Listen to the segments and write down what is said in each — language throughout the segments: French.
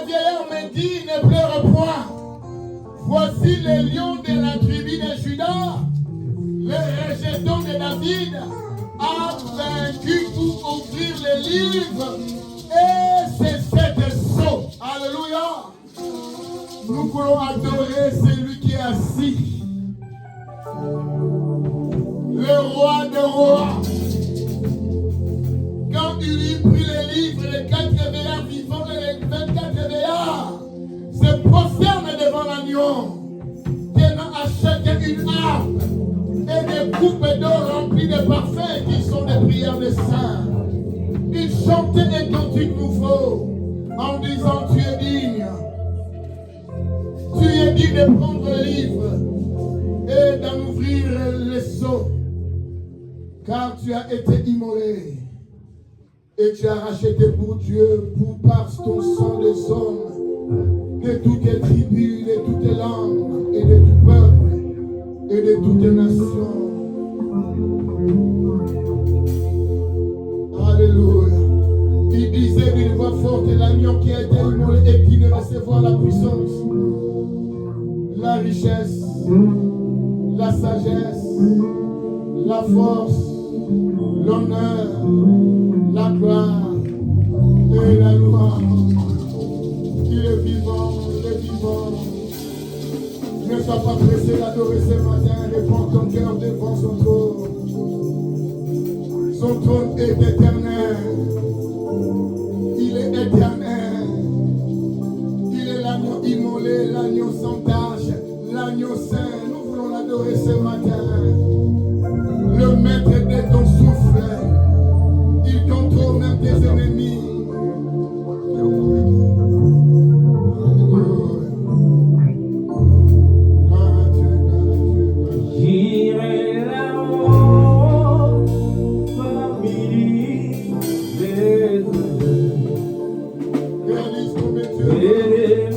le vieillard me dit, ne pleure point. Voici les lions de la tribu de Juda, les rejetons de David, a vaincu pour ouvrir les livres. Et c'est cette sceau. Alléluia. Nous voulons adorer celui qui est assis. Le roi des rois. Quand il eut pris les livres, les 4 veillards vivants et les 24 veillards se prosternent devant l'agneau, tenant à chacun une harpe et des coupes d'or remplies de parfums qui sont des prières des saints. Ils chantaient des cantiques nouveaux en disant: tu es digne. Tu es digne de prendre le livre et d'en ouvrir les sceaux, car tu as été immolé et tu as racheté pour Dieu, par ton sang des hommes, de toutes les tribus, de toutes les langues, et de tout peuple, et de toutes les nations. Alléluia. Il disait d'une voix forte: l'agneau qui a été immolé et qui de recevoir la puissance, la richesse, la sagesse, la force, l'honneur, la gloire et la louange. Il est vivant, il est vivant. Ne sois pas pressé d'adorer ce matin. Réponds ton cœur devant son trône. Son trône est éternel. Il est éternel. Il est l'agneau immolé, l'agneau sans tache, l'agneau saint. Nous voulons l'adorer ce matin. Le maître de ton souffle. Il contrôle même tes ennemis. J'irai là-haut parmi les anges. Et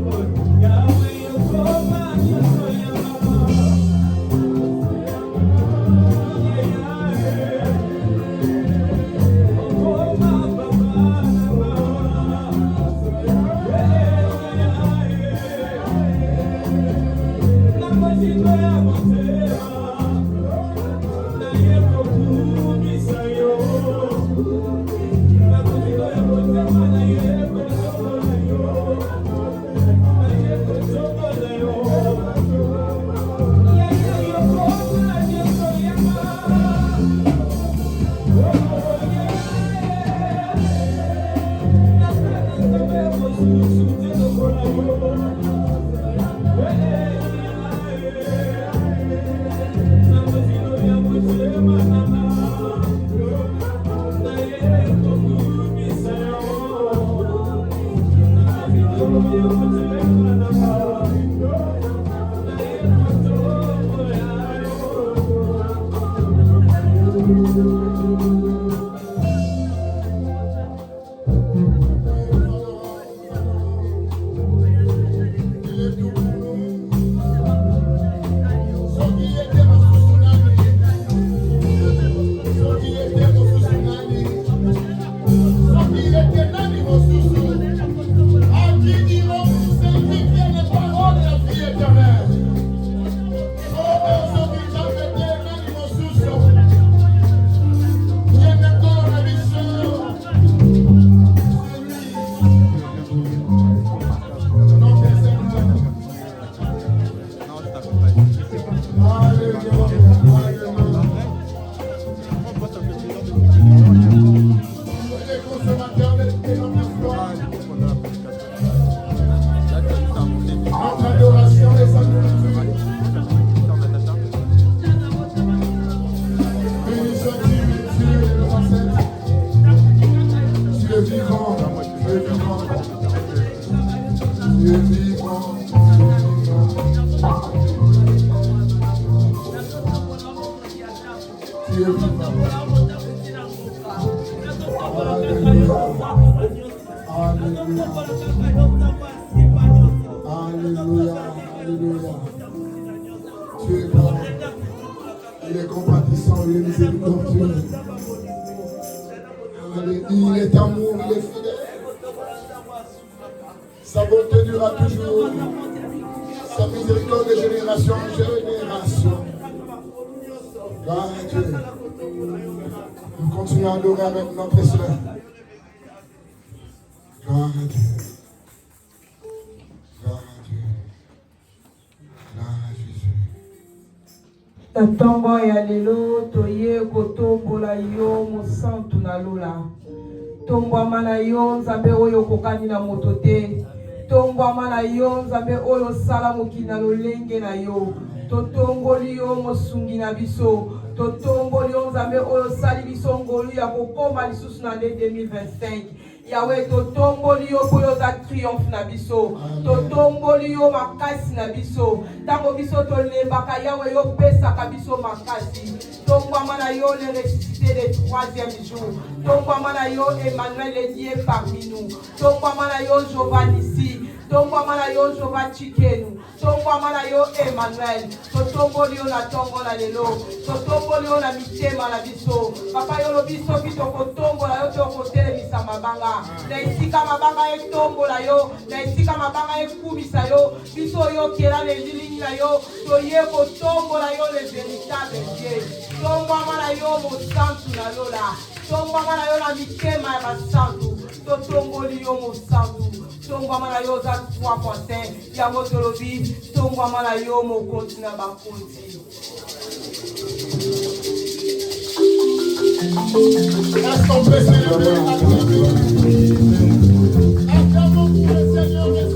Thank you. Sa bonté durera toujours. Sa miséricorde de génération en génération. Gloire à Dieu. Nous continuons à adorer avec notre soeur. Gloire à Dieu. Gloire à Dieu. Gloire à Jésus. Tatongo ya lelo toye kotombola yo mosantu na lola. Tombwama na yo nzambe oyo kokani na moto te. Tombwama na yo nzambe oyo sala mokili na lolenge na yo. Totongoli yo mosungi na biso. Totomboli yo nzambe oyo sali biso ngolu ya kokoma lisusu na 2025. Yahweh, totomboli yo po yo za triomphe na biso. Totomboli yo makasi na biso. Tango biso tolembaka Yahweh yo pesaka biso makasi. Tombwama na yo le ressuscité le 3e jour. Tombwama na yo Emmanuel le Dieu parmi nous. Tombwama na yo Jehovah Nissi. Tombwama na yo Jehovah Chikenu. Tombwama na yo Emmanuel. Totomboli yo na tongo na lelo. Totomboli yo na mitema na biso. Papa yo lo biso bito kotombola yo tokotelemisa mabanga. Na isika mabanga etombola yo. Na isika mabanga ekumisa yo. Biso yo kera le lilini na yo. Toye kotombola yo le véritable Dieu. Tombwama na yo mosantu na lola. Tombwama na yo na mitema ya basantu. Totomboli yo mosantu. Tombwama na yo za 3.5 ya motolobi. Tombwama na yo mokonzi na bakonzi. Est-ce qu'on peut célébrer acclamons pour le Seigneur, le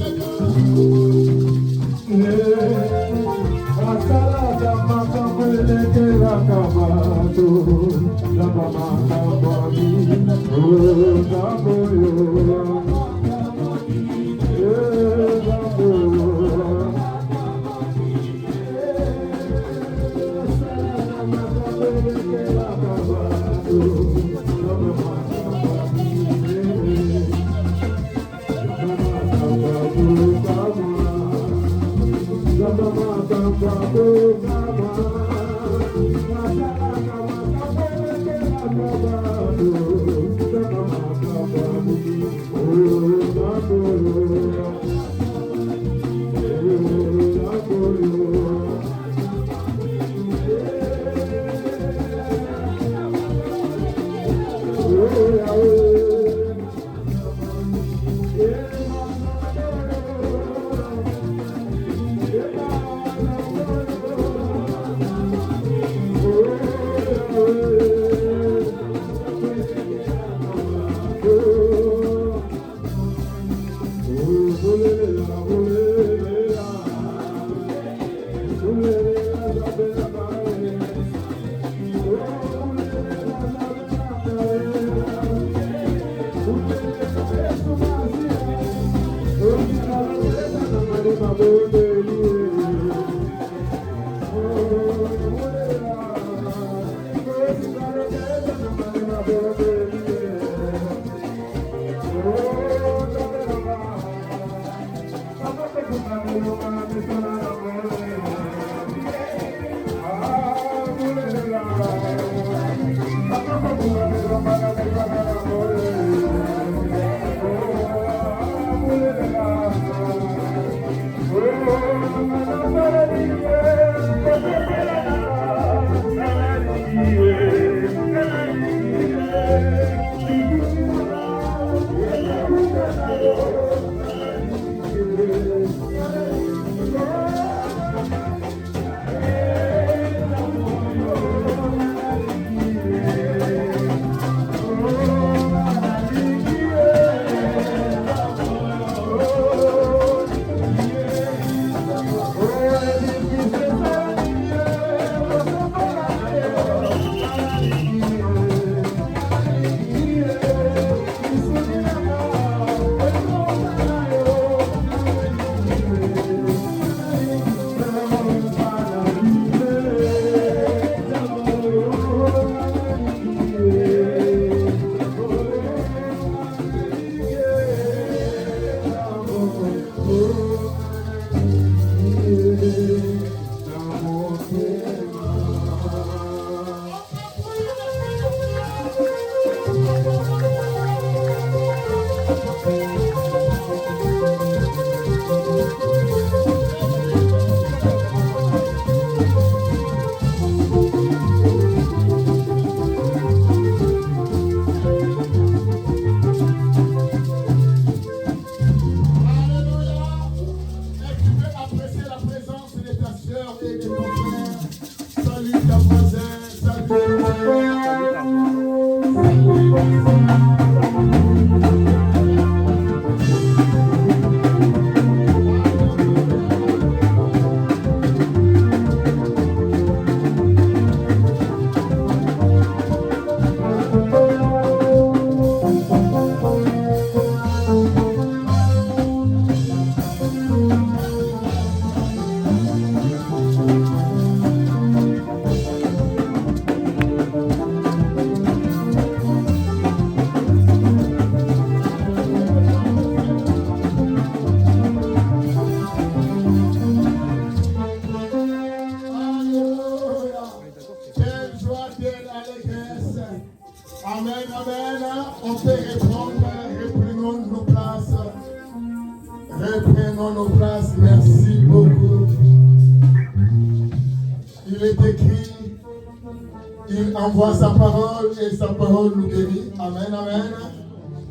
Envoie sa parole et sa parole nous guérit. Amen, amen.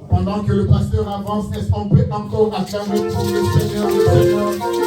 Pendant que le pasteur avance, est-ce qu'on peut encore acclamer pour le Seigneur, le Seigneur?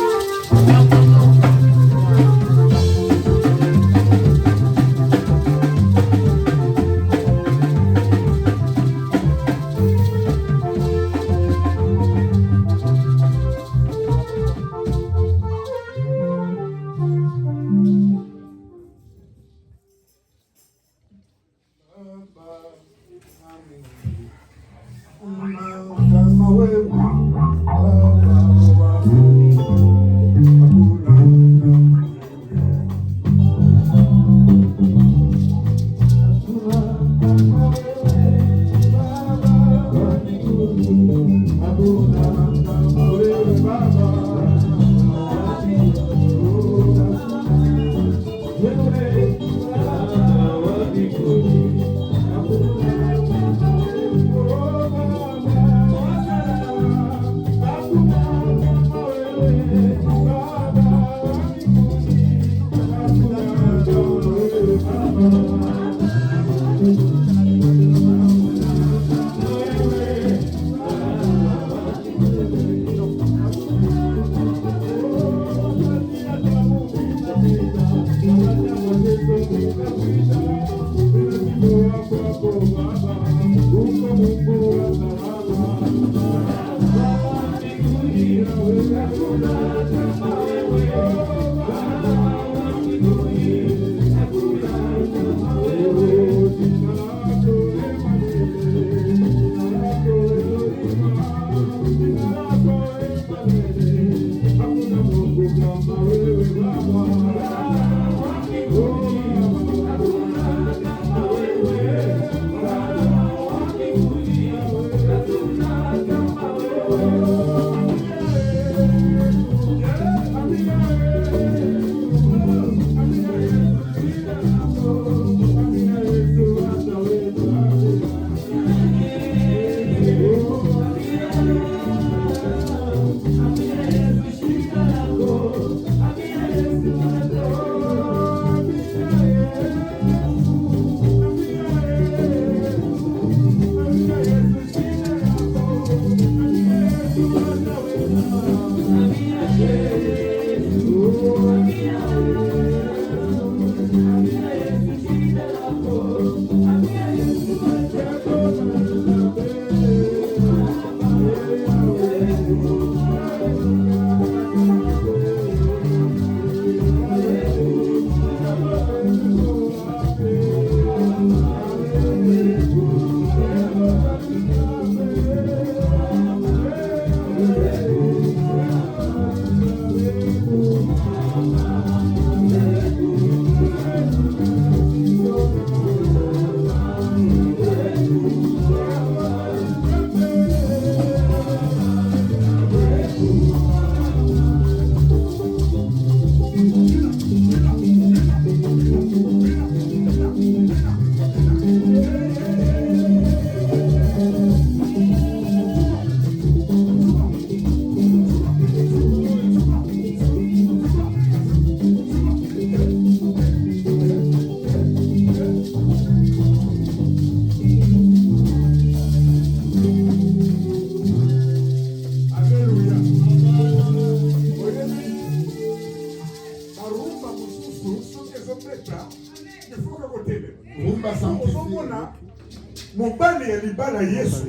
ya libala Yesu.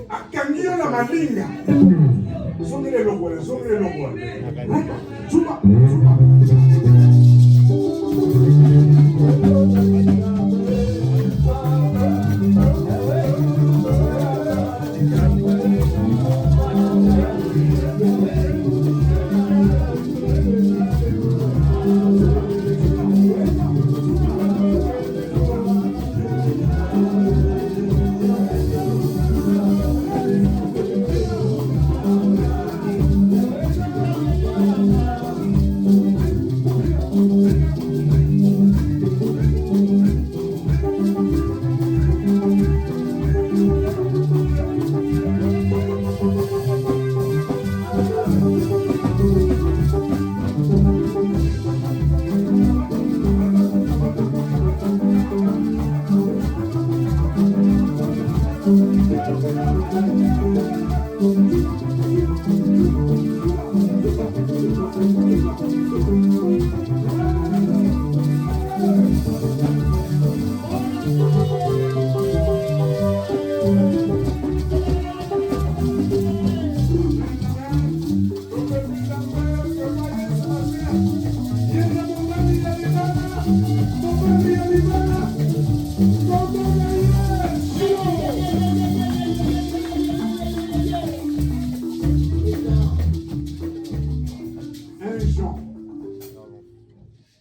Akangi yo na malinga. Zongele longola. Chuma.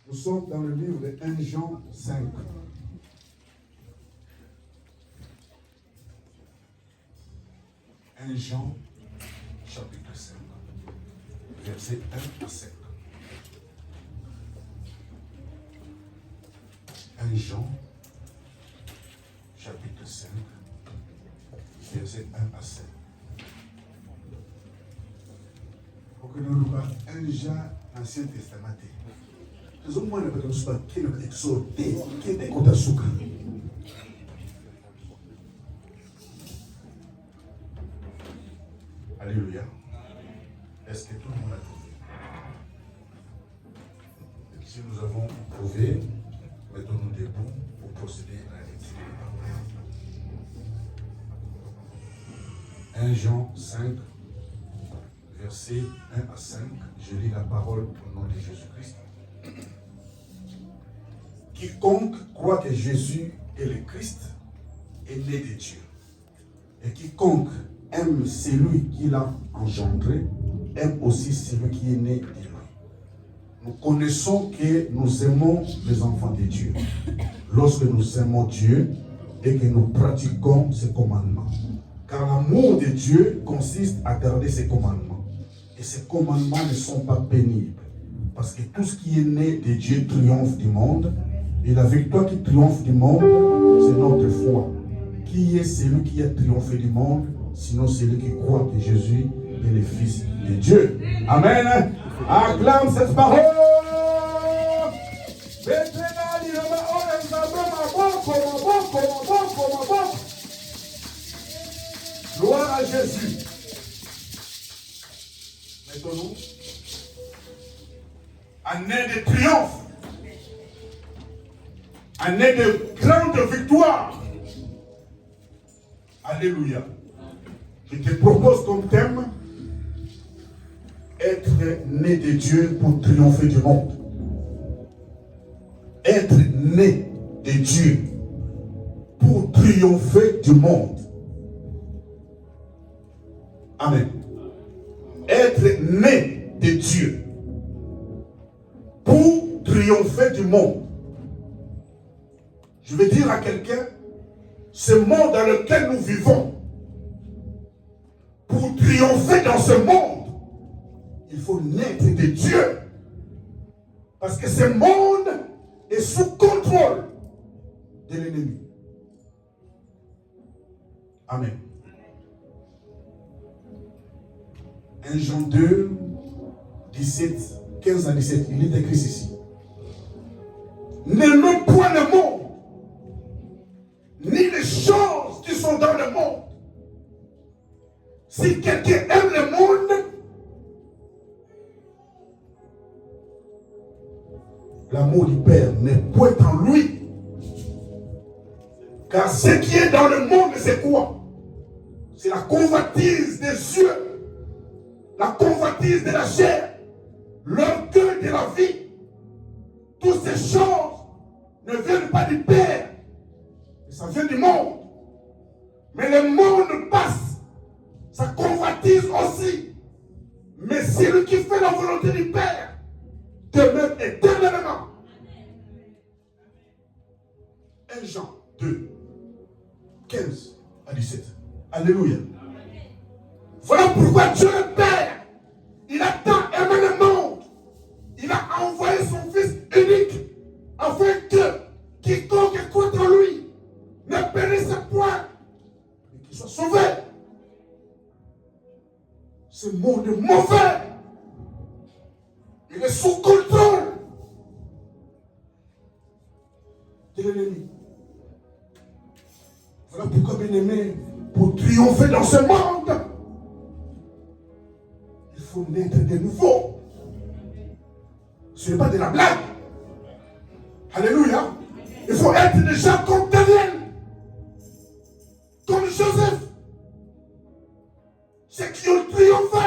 Nous sommes dans le livre de 1 Jean 5. 1 Jean, chapitre 5, versets 1 à 5. 1 Jean, chapitre 5, versets 1 à 5. Pour que nous voyons 1 Jean, l'Ancien Testament. Nous avons dit que nous avons exhorté, qui est contre Souka. Alléluia. Est-ce que tout le monde a trouvé? Si nous avons trouvé, mettons-nous debout pour procéder à la lecture de la parole. 1 Jean 5, versets 1 à 5. Je lis la parole au nom de Jésus-Christ. Quiconque croit que Jésus est le Christ est né de Dieu. Et quiconque aime celui qui l'a engendré, aime aussi celui qui est né de lui. Nous connaissons que nous aimons les enfants de Dieu lorsque nous aimons Dieu et que nous pratiquons ses commandements. Car l'amour de Dieu consiste à garder ses commandements. Et ces commandements ne sont pas pénibles. Parce que tout ce qui est né de Dieu triomphe du monde. Et la victoire qui triomphe du monde, c'est notre foi. Qui est celui qui a triomphé du monde, sinon celui qui croit que Jésus est le Fils de Dieu. Amen. Acclame cette parole. Gloire à Jésus. Mettons-nous. Année de triomphe. Année de grande victoire. Alléluia. Je te propose comme thème être né de Dieu pour triompher du monde. Être né de Dieu pour triompher du monde. Amen. Être né de Dieu pour triompher du monde. Je veux dire à quelqu'un, ce monde dans lequel nous vivons, pour triompher dans ce monde, il faut naître de Dieu. Parce que ce monde est sous contrôle de l'ennemi. Amen. 1 Jean 2, 17, 15 à 17, il est écrit ici. N'aimez point le monde, ni les choses qui sont dans le monde. Si quelqu'un aime le monde, l'amour du Père n'est point en lui. Car ce qui est dans le monde, c'est quoi? C'est la convoitise des yeux, la convoitise de la chair, l'orgueil de la vie. Toutes ces choses ne viennent pas du Père, ça vient du monde. Mais le monde passe, ça convoitise aussi. Mais celui qui fait la volonté du Père demeure éternellement. 1 Jean 2, 15 à 17. Alléluia. Voilà pourquoi Dieu le Père, il a tant aimé le monde. Il a envoyé son Fils unique afin que quiconque croit en lui ne périsse point, mais qu'il soit sauvé. Ce monde est mauvais. Il est sous contrôle de l'ennemi. Voilà pourquoi, bien-aimé, pour triompher dans ce monde, il faut naître de nouveau. Ce n'est pas de la blague. Alléluia. Il faut être des gens comme Daniel, comme Joseph. Ceux qui ont triomphé.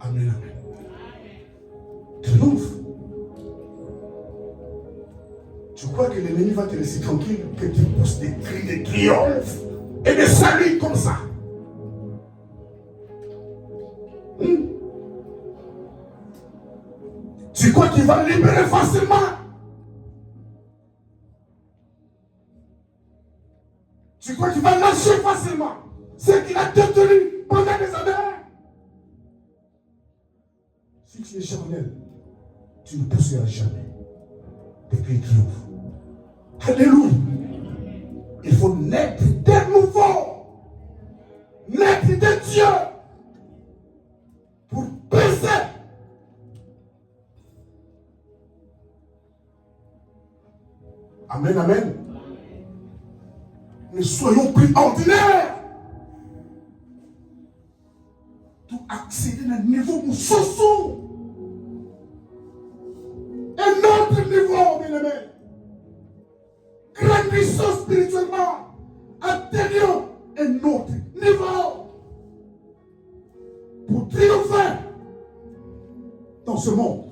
Amen, amen. Triomphe. Tu crois que l'ennemi va te laisser tranquille, que tu pousses des cris de triomphe et de salut comme ça? Tu crois qu'il va libérer facilement? Tu crois qu'il va lâcher facilement ce qu'il a détenu pendant des années? Si tu es charnel, tu ne pousseras jamais des cris de triomphe. Alléluia. Il faut naître de nouveau, naître de Dieu pour baisser. Amen, amen. Ne soyons plus ordinaires. Tout accéder à un niveau où sous un autre niveau, bien aimé. Grandissons spirituellement. Atteignons un autre niveau. Pour triompher dans ce monde.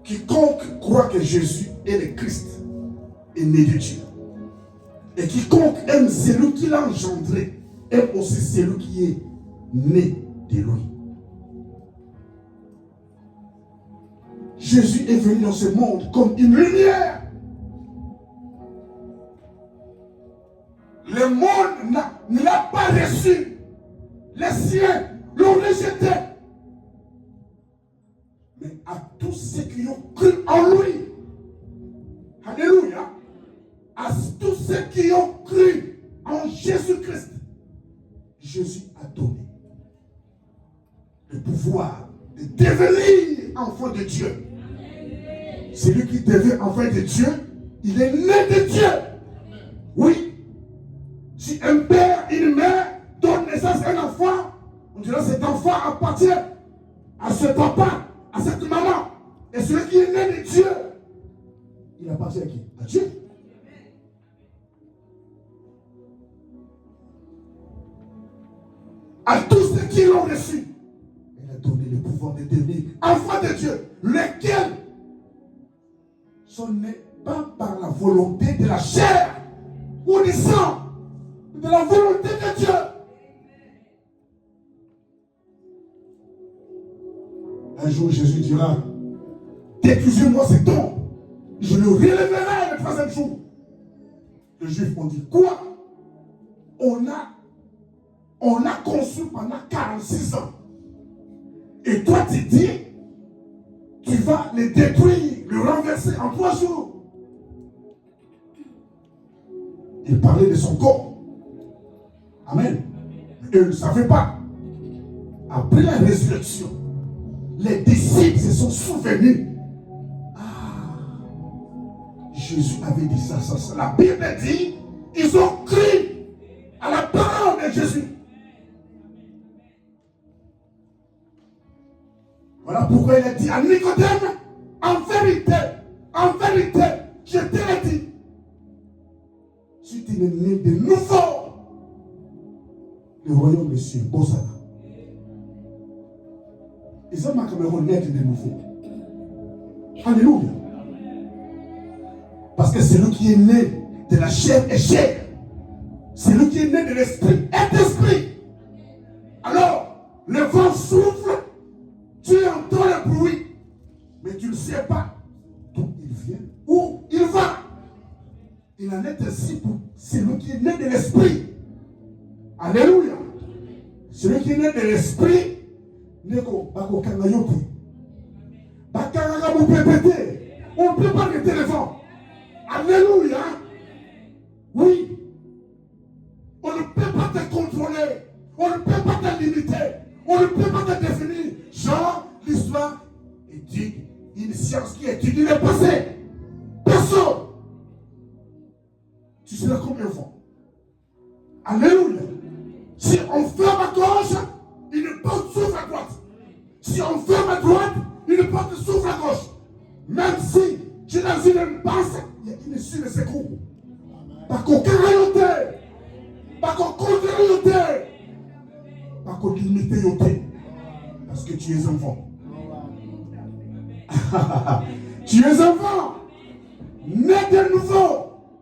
Quiconque croit que Jésus est le Christ est né de Dieu. Et quiconque aime celui qui l'a engendré aime aussi celui qui est né de lui. Jésus est venu dans ce monde comme une lumière. Le monde ne l'a pas reçu. Les siens l'ont rejeté. Mais à tous ceux qui ont cru en lui, alléluia, à tous ceux qui ont cru en Jésus-Christ, Jésus a donné le pouvoir de devenir enfant de Dieu. Celui qui devient enfant de Dieu, il est né de Dieu. Oui. Si un père et une mère donnent naissance à un enfant, on dira cet enfant appartient à ce papa, à cette maman. Et celui qui est né de Dieu, il appartient à qui? À Dieu. À tous ceux qui l'ont reçu, il a donné le pouvoir de devenir enfants de Dieu, lesquels sont nés pas par la volonté de la chair ou du sang, mais de la volonté de Dieu. Un jour, Jésus dira, détruisez-moi cet homme, je le relèverai le troisième jour. Les Juifs ont dit, quoi? On l'a conçu pendant 46 ans. Et toi, tu dis, tu vas le détruire, le renverser en 3 jours. Il parlait de son corps. Amen. Et ils ne savaient pas. Après la résurrection, les disciples se sont souvenus. Ah, Jésus avait dit ça. La Bible dit, ils ont cru à la parole de Jésus. Voilà pourquoi il a dit à Nicodème, en vérité, je te l'ai dit, si tu es né de nouveau, le royaume de Dieu, Bosana. Ils ont ma caméra naître de nouveau. Alléluia. Parce que c'est lui qui est né de la chair et chair. C'est lui qui est né de l'esprit et d'esprit. Alors, le vent souffle, tu entends le bruit, mais tu ne sais pas d'où il vient, où il va. Il en est ainsi pour celui qui est né de l'esprit. Alléluia. Celui qui est né de l'esprit, Neko bako kangayote. Bakanga vous pépété. On ne peut pas le téléphone. Alléluia. Oui. On ne peut pas te contrôler. On ne peut pas te limiter. On ne peut pas te définir. Genre, l'histoire étudie une science qui étudie le passé. Personne. Tu seras comme un vent. Alléluia. Si on ferme à gauche, une porte s'ouvre à droite. Si on ferme à droite, une porte s'ouvre à gauche. Même si tu es dans une passe, il y a une issue de secours. Pas qu'on carréoté, pas qu'on contre-yoté, pas qu'on limité yoté. Parce que tu es enfant. Tu es enfant. Né de nouveau,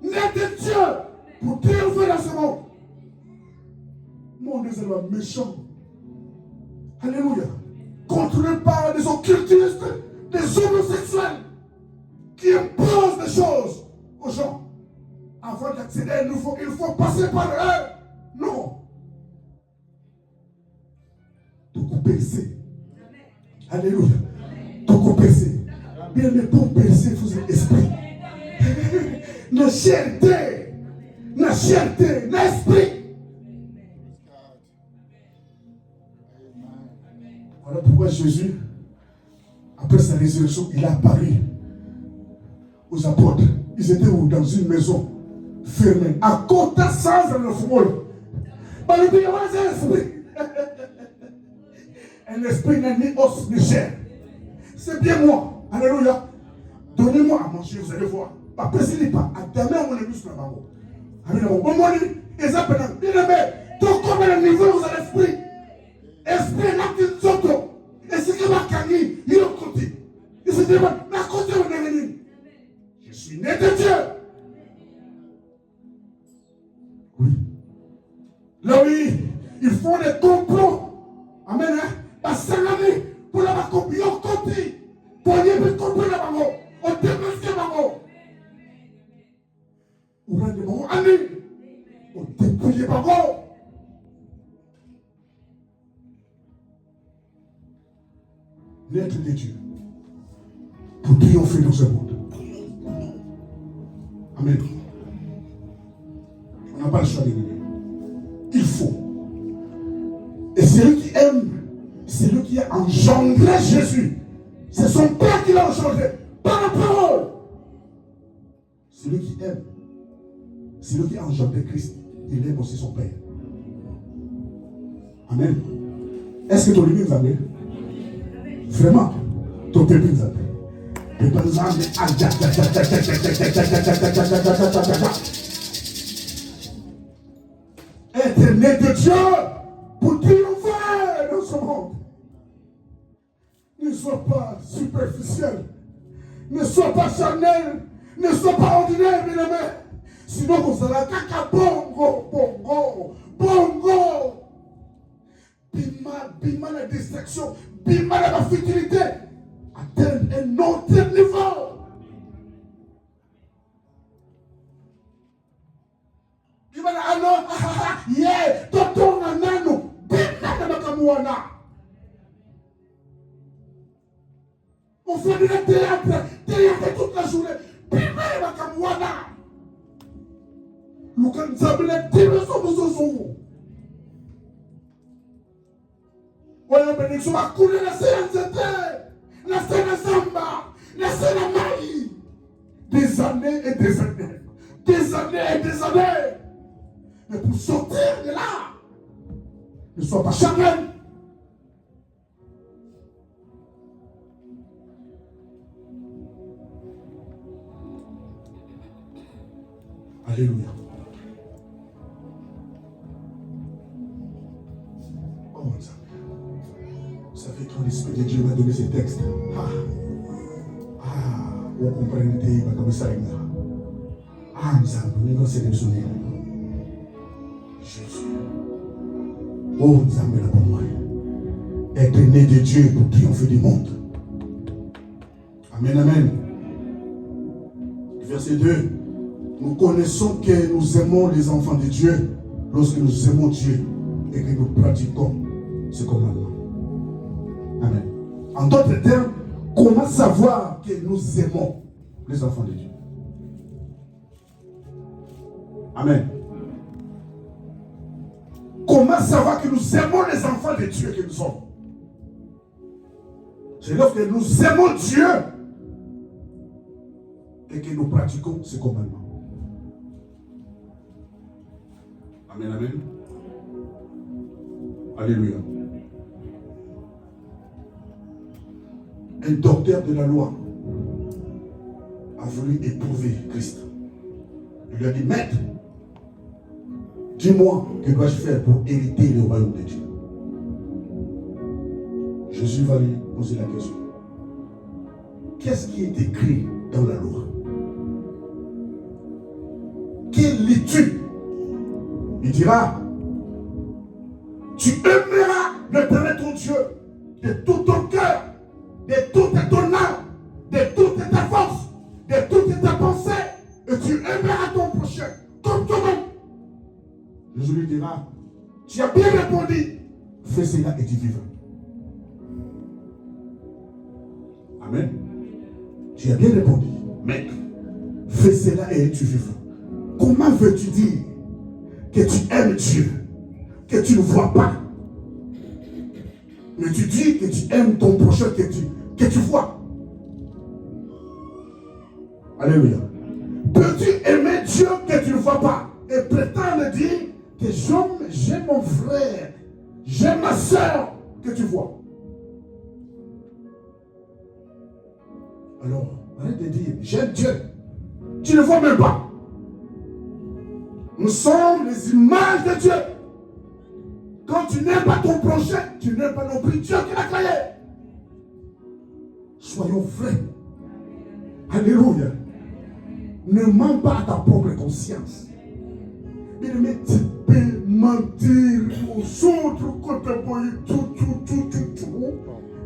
né de Dieu, pour triompher dans ce monde. Mon Dieu, c'est le méchant. Alléluia. Contrôlé par des occultistes, des homosexuels qui imposent des choses aux gens. Avant d'accéder à nouveau, il faut passer par eux. Non. Tout percer. Alléluia. Tout percer. Bien, mais pour percer, il faut un esprit. La cherté, l'esprit. Voilà pourquoi Jésus, après sa résurrection, il a apparu aux apôtres. Ils étaient dans une maison fermée, à côté sans le football. Il y avait un esprit. Un esprit n'est ni os ni chair. C'est bien moi. Alléluia. Donnez-moi à manger, vous allez voir. Après, s'il n'est pas, à demain, on est plus là-bas. Alléluia. Ils appellent. Bien aimé, donc comme le niveau, vous avez l'esprit. Esprit n'a qu'une sorte. Et ce qui va gagner, il est au côté. Il se dit, la côté, on est venu. Je suis né de Dieu. Oui. Là, oui, ils font des complots. Amen. Parce que pour la copie, on côté. Pour y avoir compris la maman. On démasque la maman. On rend des mamans à lui. On dépouille les mamans. L'être de Dieu pour triompher dans ce monde. Amen. On n'a pas le choix d'aimer. Il faut. Et celui qui aime, c'est lui qui a engendré Jésus. C'est son Père qui l'a engendré par la parole. Celui qui aime, c'est lui qui a engendré Christ. Il aime aussi son Père. Amen. Est-ce que ton limite va bien? Vraiment, ton pépé nous a fait. Être né de Dieu pour triompher dans ce monde. Ne sois pas superficiel. Ne sois pas charnel. Ne sois pas ordinaire, bien aimé. Sinon, vous allez caca bongo. Bima la distraction. Bima la futilité. Atteindre un autre niveau. Bima la alors, yeah, tonton nanano. Bima la bakamuana. On fait du théâtre toute la journée. Bima la bakamuana. Nous quand nous avons des leçons. Voilà, bénédiction va couler la séance de terre. La scène de samba, la scène de maïs. Des années et des années. Des années et des années. Mais pour sortir de là, ne sois pas chagrin. Alléluia. Oh, vous savez quand l'Esprit de Dieu m'a donné ces textes. Vous comprenez comme ça. Nous avons sélectionné Jésus. Oh, nous avons la bonne moyenne. Être né de Dieu pour triompher du monde. Amen, amen. Verset 2. Nous connaissons que nous aimons les enfants de Dieu lorsque nous aimons Dieu et que nous pratiquons ce commandement. Amen. En d'autres termes, comment savoir que nous aimons les enfants de Dieu? Amen. Comment savoir que nous aimons les enfants de Dieu que nous sommes? C'est lorsque nous aimons Dieu et que nous pratiquons ce commandement. Amen, amen. Alléluia. Un docteur de la loi a voulu éprouver Christ. Il lui a dit, maître, dis-moi, que dois-je faire pour hériter le royaume de Dieu? Jésus va lui poser la question. Qu'est-ce qui est écrit dans la loi? Quelle lis-tu? Il dira, tu aimeras l'Éternel ton Dieu de tout ton cœur, de toute ton âme, de toute ta force, de toute ta pensée, et tu aimeras ton prochain comme toi-même. Jésus lui dira, tu as bien répondu, fais cela et tu vivras. Amen. Tu as bien répondu, mec, fais cela et tu vivras. Comment veux-tu dire que tu aimes Dieu, que tu ne vois pas, mais tu dis que tu aimes ton prochain que tu vois? Alléluia. Peux-tu aimer Dieu que tu ne vois pas et prétendre dire que j'aime mon frère, j'aime ma soeur que tu vois? Alors, arrête de dire j'aime Dieu. Tu ne vois même pas. Nous sommes les images de Dieu. Quand tu n'aimes pas ton prochain, tu n'aimes pas non plus Dieu qui l'a créé. Soyons vrais. Alléluia. Ne mens pas à ta propre conscience. Mais tu peux mentir aux autres contemporains, tout.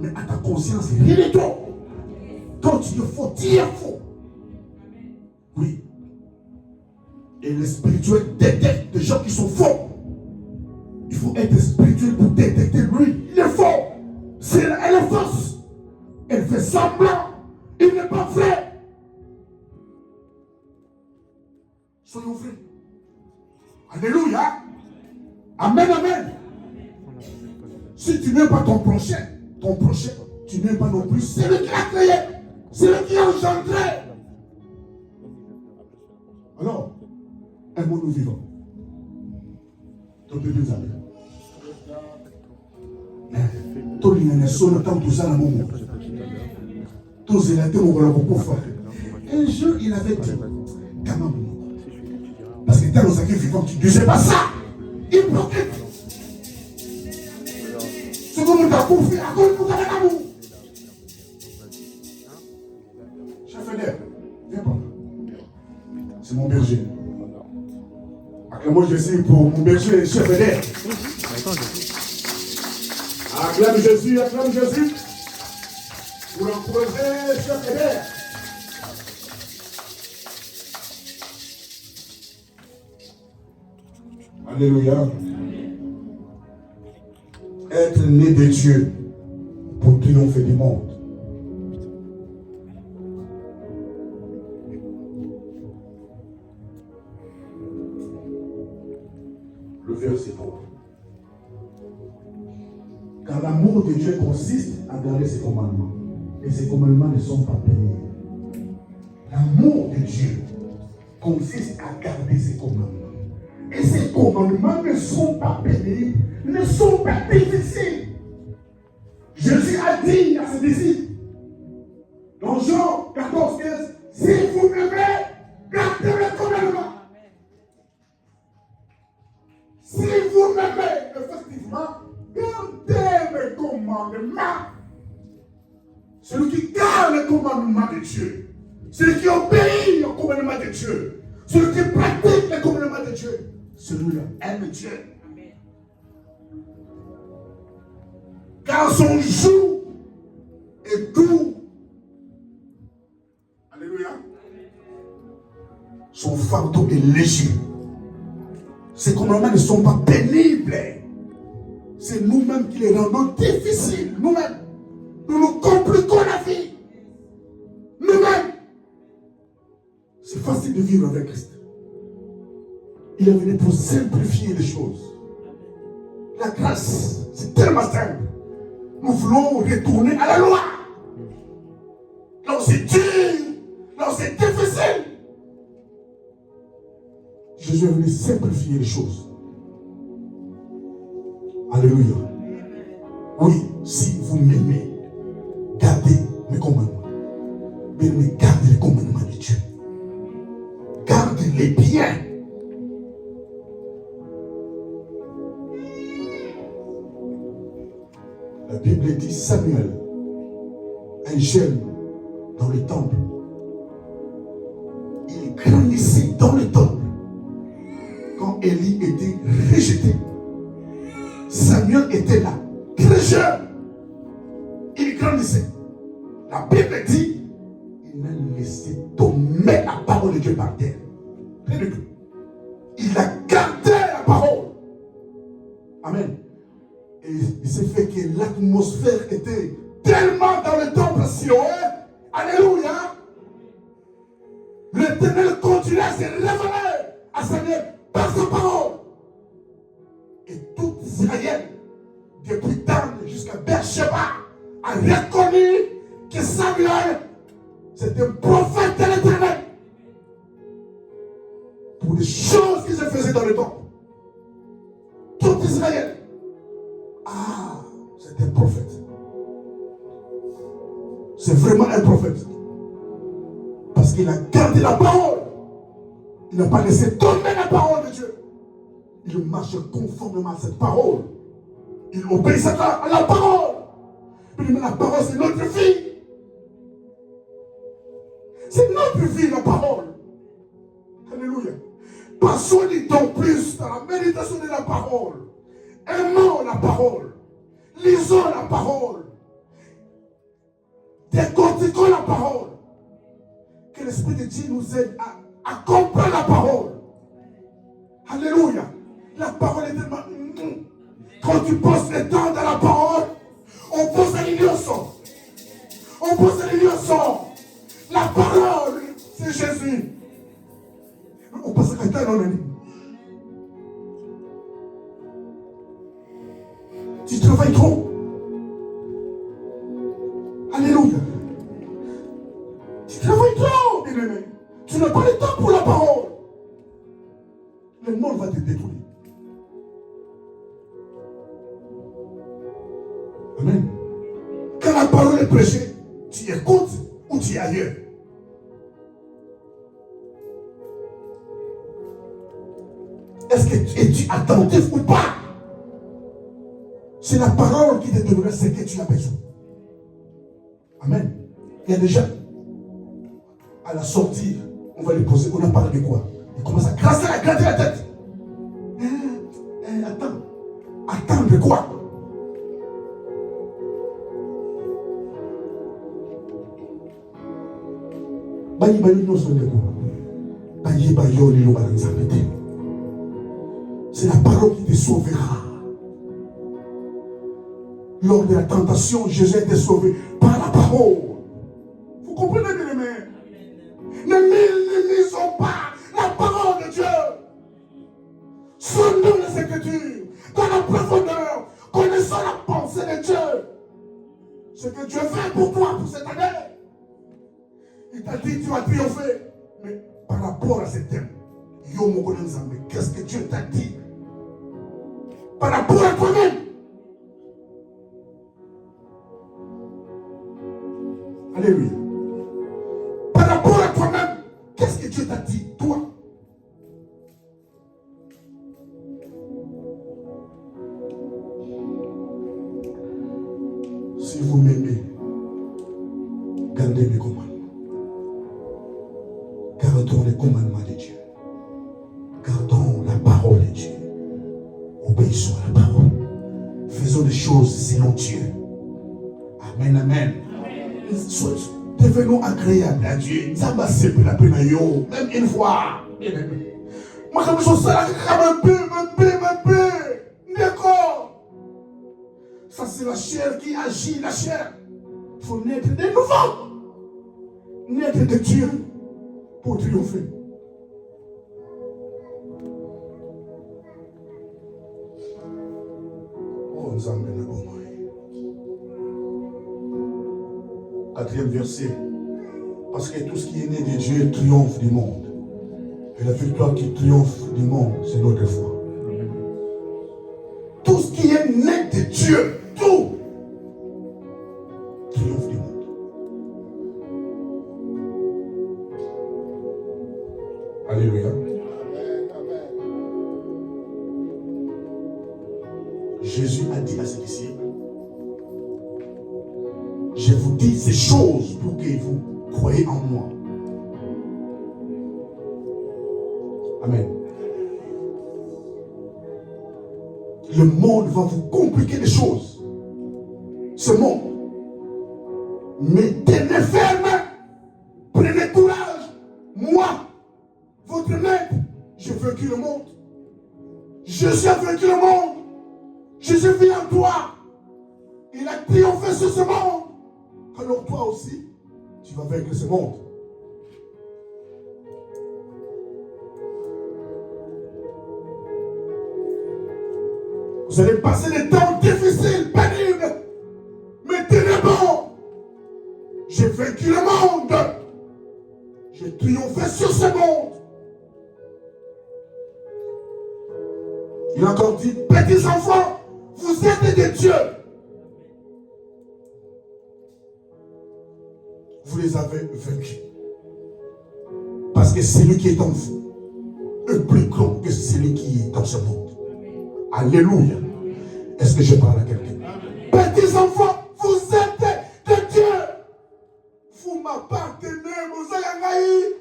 Mais à ta conscience, rien n'est tout. Quand il faut dire faux. Oui. Et le spirituel détecte des gens qui sont faux. Il faut être spirituel pour détecter lui. Il est faux. Elle est fausse. Elle fait semblant. Il n'est pas vrai. Soyons vrais. Alléluia. Amen, amen. Si tu n'aimes pas ton prochain, tu n'aimes pas non plus. C'est lui qui l'a créé. C'est lui qui a engendré. Alors, aimons-nous vivants. Depuis des années. Tous les nations tant tout ça, tous les un jour, il avait dit, comment? Parce que dans nos acquis vivants, tu ne disais pas ça. Il bloquait. Ce que nous avons fait, à cause de nous avec amour. Chef Eder, viens par là. C'est mon berger. Acclamons Jésus pour mon berger, chef Eder. Acclame Jésus, acclame Jésus. Pour l'encourager, chef Eder. Alléluia. Être né de Dieu pour triompher du monde. Le verset 3. Car l'amour de Dieu consiste à garder ses commandements. Et ses commandements ne sont pas payés. L'amour l'amour de Dieu consiste à garder ses commandements. Et ces commandements ne sont pas pénibles, ne sont pas difficiles. Jésus a dit à ses disciples, dans Jean 14, 15, si vous m'aimez, gardez mes commandements. Si vous m'aimez, effectivement, gardez mes commandements. Celui qui garde les commandements de Dieu, celui qui obéit aux commandements de Dieu, celui qui pratique les commandements de Dieu, celui-là aime Dieu. Car son joug est doux. Alléluia. Son fardeau est léger. Ces commandements ne sont pas pénibles. C'est nous-mêmes qui les rendons difficiles. Nous-mêmes. Nous nous compliquons la vie. Nous-mêmes. C'est facile de vivre avec Christ. Il est venu pour simplifier les choses. La grâce, c'est tellement simple. Nous voulons retourner à la loi. Là où c'est dur, là où c'est difficile. Jésus est venu simplifier les choses. Alléluia. Oui, si vous m'aimez, gardez mes commandements. Mais gardez les commandements de Dieu. Gardez-les bien. La Bible dit Samuel, un jeune dans le temple. Il grandissait dans le temple. Quand Élie était rejeté, Samuel était là, très jeune. Il grandissait. La Bible dit, il n'a laissé tomber la parole de Dieu par terre. Rien du tout. Il a gardé la parole. Amen. Et il s'est fait que l'atmosphère était tellement dans le temple si haut. Alléluia. L'Éternel continuait à se révéler à Samuel par sa parole. Et tout Israël, depuis Dan jusqu'à Beersheba, a reconnu que Samuel, c'était un prophète de l'Éternel. Pour les choses qu'il se faisait dans le temple. Tout Israël. Ah, c'est un prophète. C'est vraiment un prophète. Parce qu'il a gardé la parole. Il n'a pas laissé tomber la parole de Dieu. Il marche conformément à cette parole. Il obéit à la parole. Mais la parole, c'est notre vie. C'est notre vie, la parole. Alléluia. Passons du temps plus dans la méditation de la parole. Aimons la parole. Lisons la parole. Décortiquons la parole. Que l'Esprit de Dieu nous aide à comprendre la parole. Alléluia. La parole est tellement... Quand tu passes le temps dans la parole, on pose à l'union. On pose à l'union. La parole, c'est Jésus. On passe à quelqu'un dans la vie. Tu travailles trop. Alléluia. Tu travailles trop, bien-aimé. Tu n'as pas le temps pour la parole. Le monde va te détruire. Amen. Quand la parole est prêchée, tu écoutes ou tu es ailleurs. Est-ce que es-tu attentif ou pas? C'est la parole qui te donnera ce que tu as besoin. Amen. Il y a des gens, à la sortie, on va les poser, on a parlé de quoi? Il commence à gratter la tête. Attends de quoi? C'est la parole qui te sauvera. Lors de la tentation, Jésus a été sauvé par la parole. Vous comprenez, bien aimés? Ne lisons pas la parole de Dieu. Sondons les Écritures dans la profondeur. Connaissons la pensée de Dieu. Ce que Dieu fait pour toi pour cette année. Il t'a dit tu vas triompher. Mais par rapport à ce thème, qu'est-ce que Dieu t'a dit par rapport à toi-même? Alléluia. Par rapport à toi-même, qu'est-ce que Dieu t'a dit, toi? Si vous m'aimez, gardez mes commandements. Gardons les commandements de Dieu. Gardons la parole de Dieu. Obéissons à la parole. Faisons des choses selon Dieu. Amen, amen. Devenons agréables à Dieu. Même une fois. Moi, comme je suis d'accord. Ça, c'est la chair qui agit, la chair. Il faut naître de nouveau. Naître de Dieu pour triompher. Oh, nous amène au moins. 4e verset. Parce que tout ce qui est né de Dieu triomphe du monde. Et la victoire qui triomphe du monde, c'est notre foi. Tout ce qui est né de Dieu, tout triomphe du monde. Alléluia. Jésus a dit à ses disciples, je vous dis ces choses pour que vous croyez en moi. Amen. Le monde va vous compliquer les choses. Ce monde. Mais tenez ferme. Prenez courage. Moi, votre maître, j'ai vaincu le monde. Je suis vaincu le monde. Jésus vit en toi. Il a triomphé sur ce monde. Alors toi aussi, tu vas vaincre ce monde. Vous allez passer des temps difficiles, pénibles. Mais tenez bon. J'ai vaincu le monde. J'ai triomphé sur ce monde. Il a encore dit, petits enfants, vous êtes des dieux. Vous les avez vaincus. Parce que celui qui est en vous est plus grand que celui qui est dans ce monde. Alléluia. Est-ce que je parle à quelqu'un? Petits enfants, vous êtes des dieux. Vous m'appartenez, vous avez.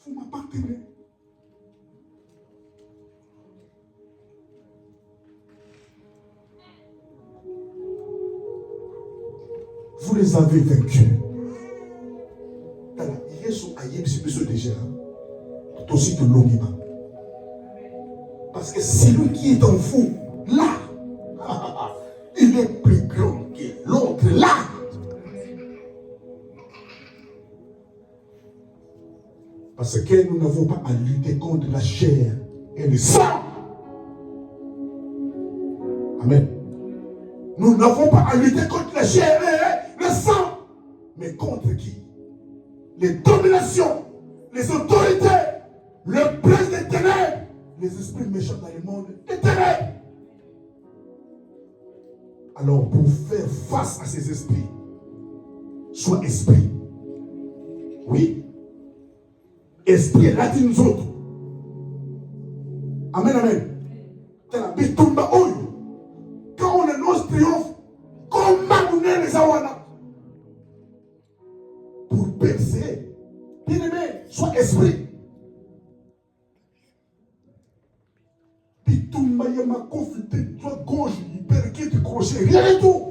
Vous m'appartenez. Vous les avez vaincus. Déjà, tout aussi que l'Oniba. Parce que celui qui est en vous, là, il est plus grand que l'autre, là. Parce que nous n'avons pas à lutter contre la chair et le sang. Amen. Nous n'avons pas à lutter contre la chair et le sang. Mais contre qui? Les dominations, les autorités, le prince des ténèbres, les esprits méchants dans le monde des ténèbres. Alors, pour faire face à ces esprits, sois esprit. Oui. Esprit est là, nous autres. Amen, amen. Quand on annonce triomphe, comment on est les awana? Pour percer. Bien aimé, sois esprit. Pitumba yama confité, toi gauche, il percute, crochet, rien du tout.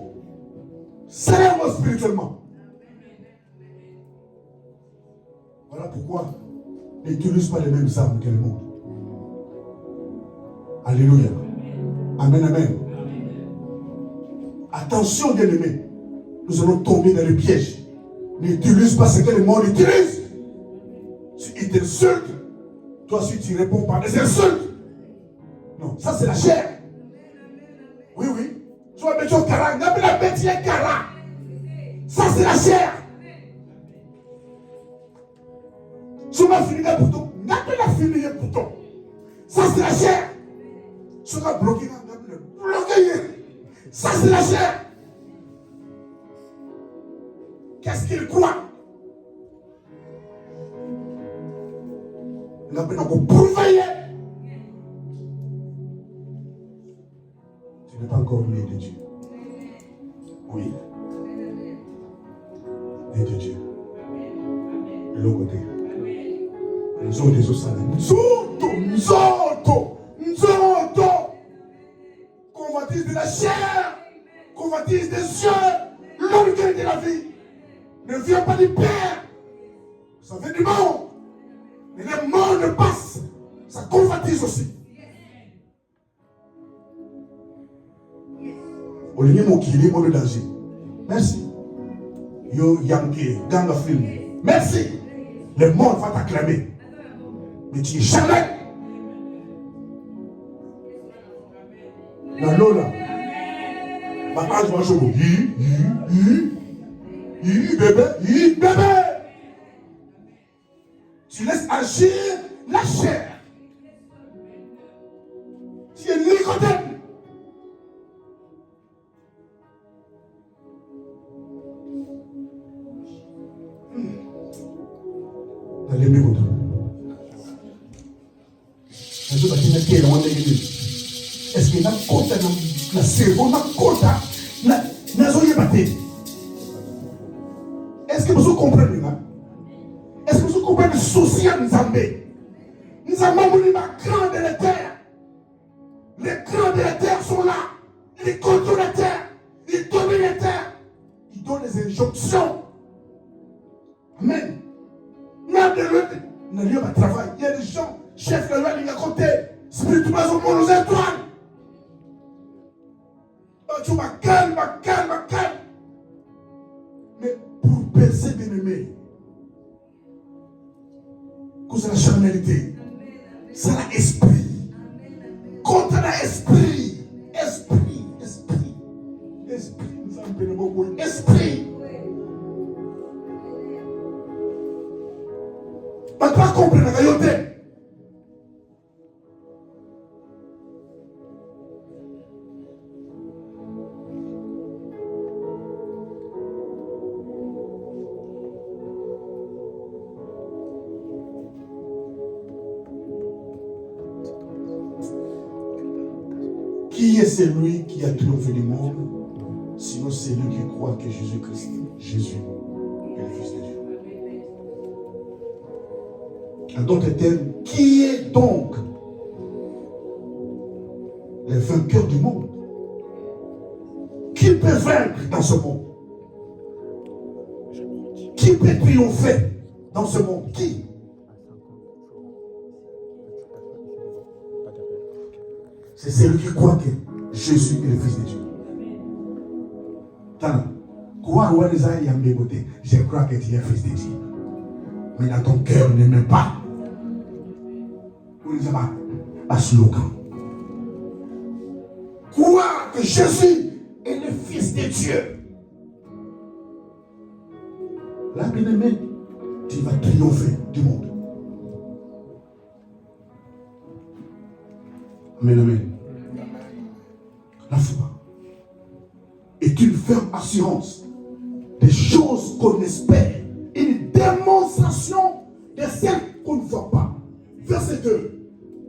Serre-moi spirituellement. Voilà pourquoi n'utilise pas les mêmes armes que le monde. Alléluia. Amen, amen. Attention, bien-aimés. Nous allons tomber dans le piège. N'utilise pas ce que le monde utilise. Si il t'insulte, toi si tu réponds par des insultes. Non, ça c'est la chair. Oui, oui. Tu vas mettre au cara, la bête, il y a cara. Ça c'est la chair. Je vais finir le bouton. N'a pas fini le bouton. Ça, c'est la chair. Je vais bloquer. Ça, c'est la chair. Qu'est-ce qu'il croit? Il a besoin de prouver. Tu n'es pas encore né de Dieu. Oui. Né de Dieu. De l'autre côté. Nous sommes des ossanes. Nous convoitise de la chair. Convoitise des cieux. L'orgueil de la vie. Ne vient pas du Père. Ça vient du monde. Mais le monde passe. Ça convoitise aussi. Olivier Mokili, mon danger. Merci. Yo Yankee, Ganga Film. Merci. Le monde va t'acclamer. Mais tu n'es jamais. La Lola. Ma page va jouer. Bébé. Tu laisses agir la chair. Tu es nicotine. Dans les mégots. Est-ce qu'il y a un compte dans la cerveau, un compte dans la zone batée? Est-ce que vous comprenez? Est-ce que vous comprenez le souci à nous amener? Nous avons voulu ma crâne de la terre. Les crânes de la terre sont là. Ils contrôlent la terre. Ils dominent la terre. Ils donnent des injonctions. Amen. Même de l'autre, dans le lieu de travail, il y a des gens, chefs de loi, ils à côté. Spirituellement, au monde, aux étoiles. Tu m'as calme. Mais pour percer, bien aimé, que c'est la charnalité, c'est l'esprit. Contre l'esprit. Esprit. Nous avons beaucoup esprit. On ne peut pas comprendre la réalité. Qui est celui qui a triomphé du monde? Sinon celui qui croit que Jésus-Christ, Jésus est le Fils de Dieu. En d'autres termes, qui est donc le vainqueur du monde? Qui peut vaincre dans ce monde? Qui peut triompher dans ce monde? Qui? C'est celui qui croit que Jésus est le Fils de Dieu. Je crois que tu es Fils de Dieu. Mais dans ton cœur, ne m'aime pas. Un slogan. Croire que Jésus est le Fils de Dieu. Là, bien aimé, tu vas triompher du monde. Amen. La foi est une ferme assurance des choses qu'on espère, une démonstration de celles qu'on ne voit pas. Verset 2.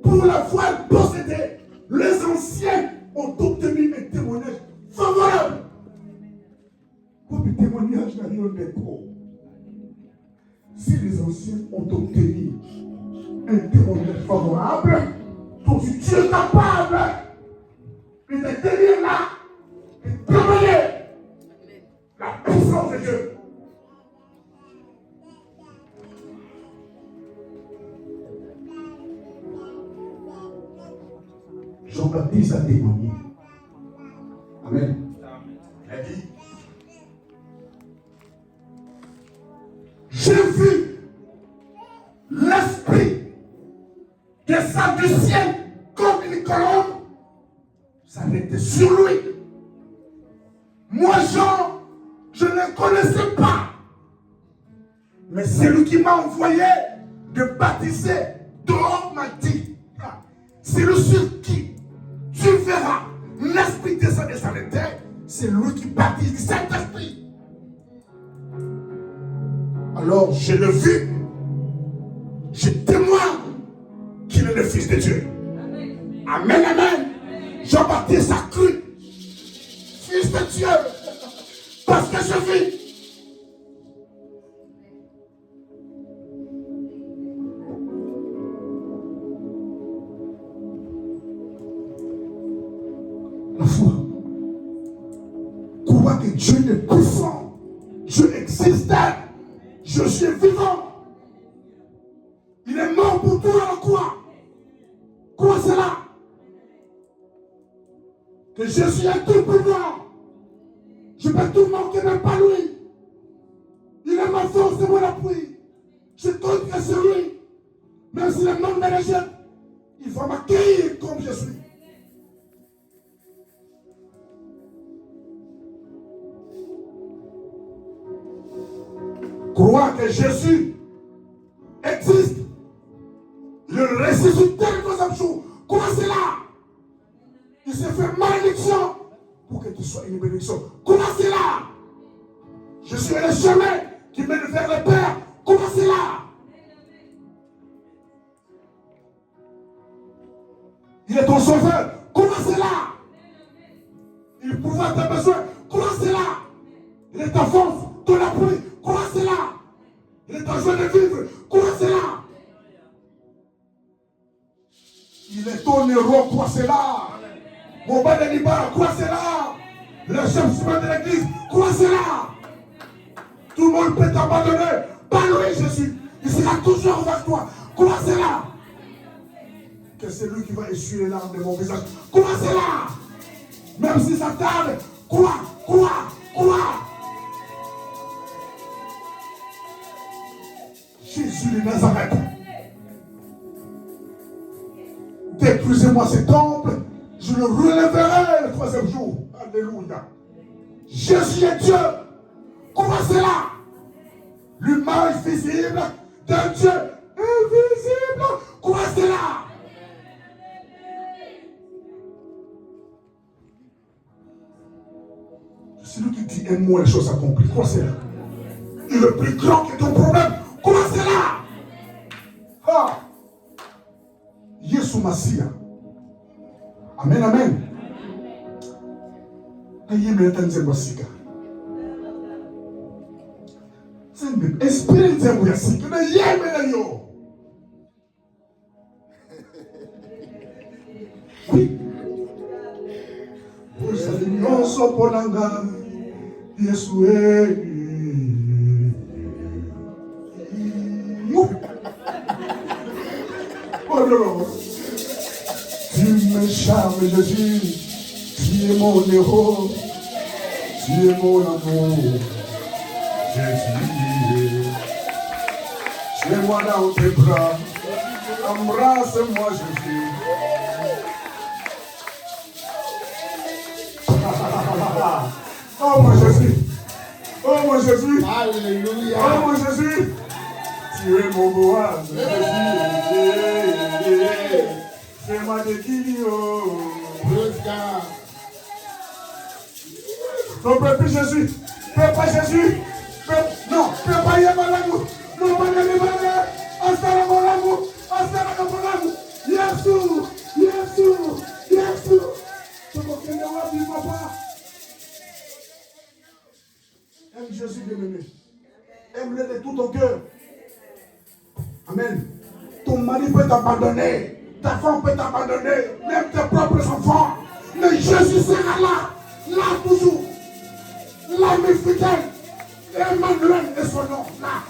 Pour l'avoir possédé, les anciens ont obtenu un témoignage favorable. Comme le témoignage n'a rien de trop. Si les anciens ont obtenu un témoignage favorable, donc si tu es capable de te tenir là, de témoigner la puissance de Dieu. Jean-Baptiste a témoigné. Amen. Il a dit, j'ai vu l'esprit descendre du ciel comme une colombe s'arrêter sur lui. Moi, Jean, je l'ai connaissais pas. Mais c'est lui qui m'a envoyé de baptiser dehors m'a dit, c'est le sur qui tu verras l'Esprit descendre sur la terre, c'est lui qui baptise du Saint-Esprit. Alors je le vis, je témoigne qu'il est le Fils de Dieu. Amen, amen. Jean-Baptiste a cru, Fils de Dieu, parce que je vis. La foi. Croire que Dieu est puissant. Dieu existe. Je suis vivant. Il est mort pour toi à la croix. Quoi cela? Que Jésus est tout pouvoir. Je peux tout manquer, même pas lui. Il est ma force et mon appui. Je compte que c'est lui. Même si le monde me rejette, il faut m'accueillir comme je suis. Croire que Jésus existe, le ressuscité le troisième jour. Quoi c'est là? Il s'est fait malédiction pour que tu sois une bénédiction. Comment c'est là? Je suis le chemin qui mène vers le Père. Comment c'est là? Il est ton sauveur. Comment c'est là? Il pourvoit tes besoins. Comment c'est là? Il est ta force, ton appui. Comment c'est là? Il est ta joie de vivre. Comment c'est là? Il est ton héros. Quoi c'est là? Mon bas de Liban, quoi c'est là? Le chef suprême de l'église, quoi c'est là? Tout le monde peut t'abandonner. Pas lui, Jésus. Il sera toujours avec toi. Quoi c'est là? Que c'est lui qui va essuyer les larmes de mon visage. Quoi c'est là? Même si ça tarde. Quoi? Jésus de Nazareth. Détruisez-moi ce temple. Je le relèverai le troisième jour. Alléluia. Jésus est Dieu. Comment c'est là? L'image visible d'un Dieu invisible. Comment c'est là? C'est lui qui dit aime-moi les choses accomplies. Quoi c'est là? Il est plus grand que ton problème. Comment c'est là? Ah! Yesu Masia. Amen, amen. Ayeme tanzembo sika. Zembe esprit nzembo ya sika na yeme na yo. Oui. Uzali nyonso ponanga Yesu Oh non. Tu me charmes, Jésus. Tu es mon héros. Tu es mon amour. Jésus. Tiens-moi dans tes bras. Embrasse-moi, Jésus. Oh mon Jésus. Oh mon Jésus. Alléluia. Oh mon Jésus. Tu es mon Boaz. Fais-moi des guignols. Praise God. Non, pas Jésus. Pas Jésus. Non, pas Yamalamu. Non, pas Yamalamu. Astara Molamu. Astara Molamu. Yesu. Tu m'as fait le roi du papa. Aime Jésus bien-aimé. Aime-le de tout ton cœur. Amen. Ton mari peut t'abandonner. Ta femme peut t'abandonner. Même tes propres enfants. Mais Jésus sera là toujours. L'homme fidèle. Emmanuel est son nom. Là.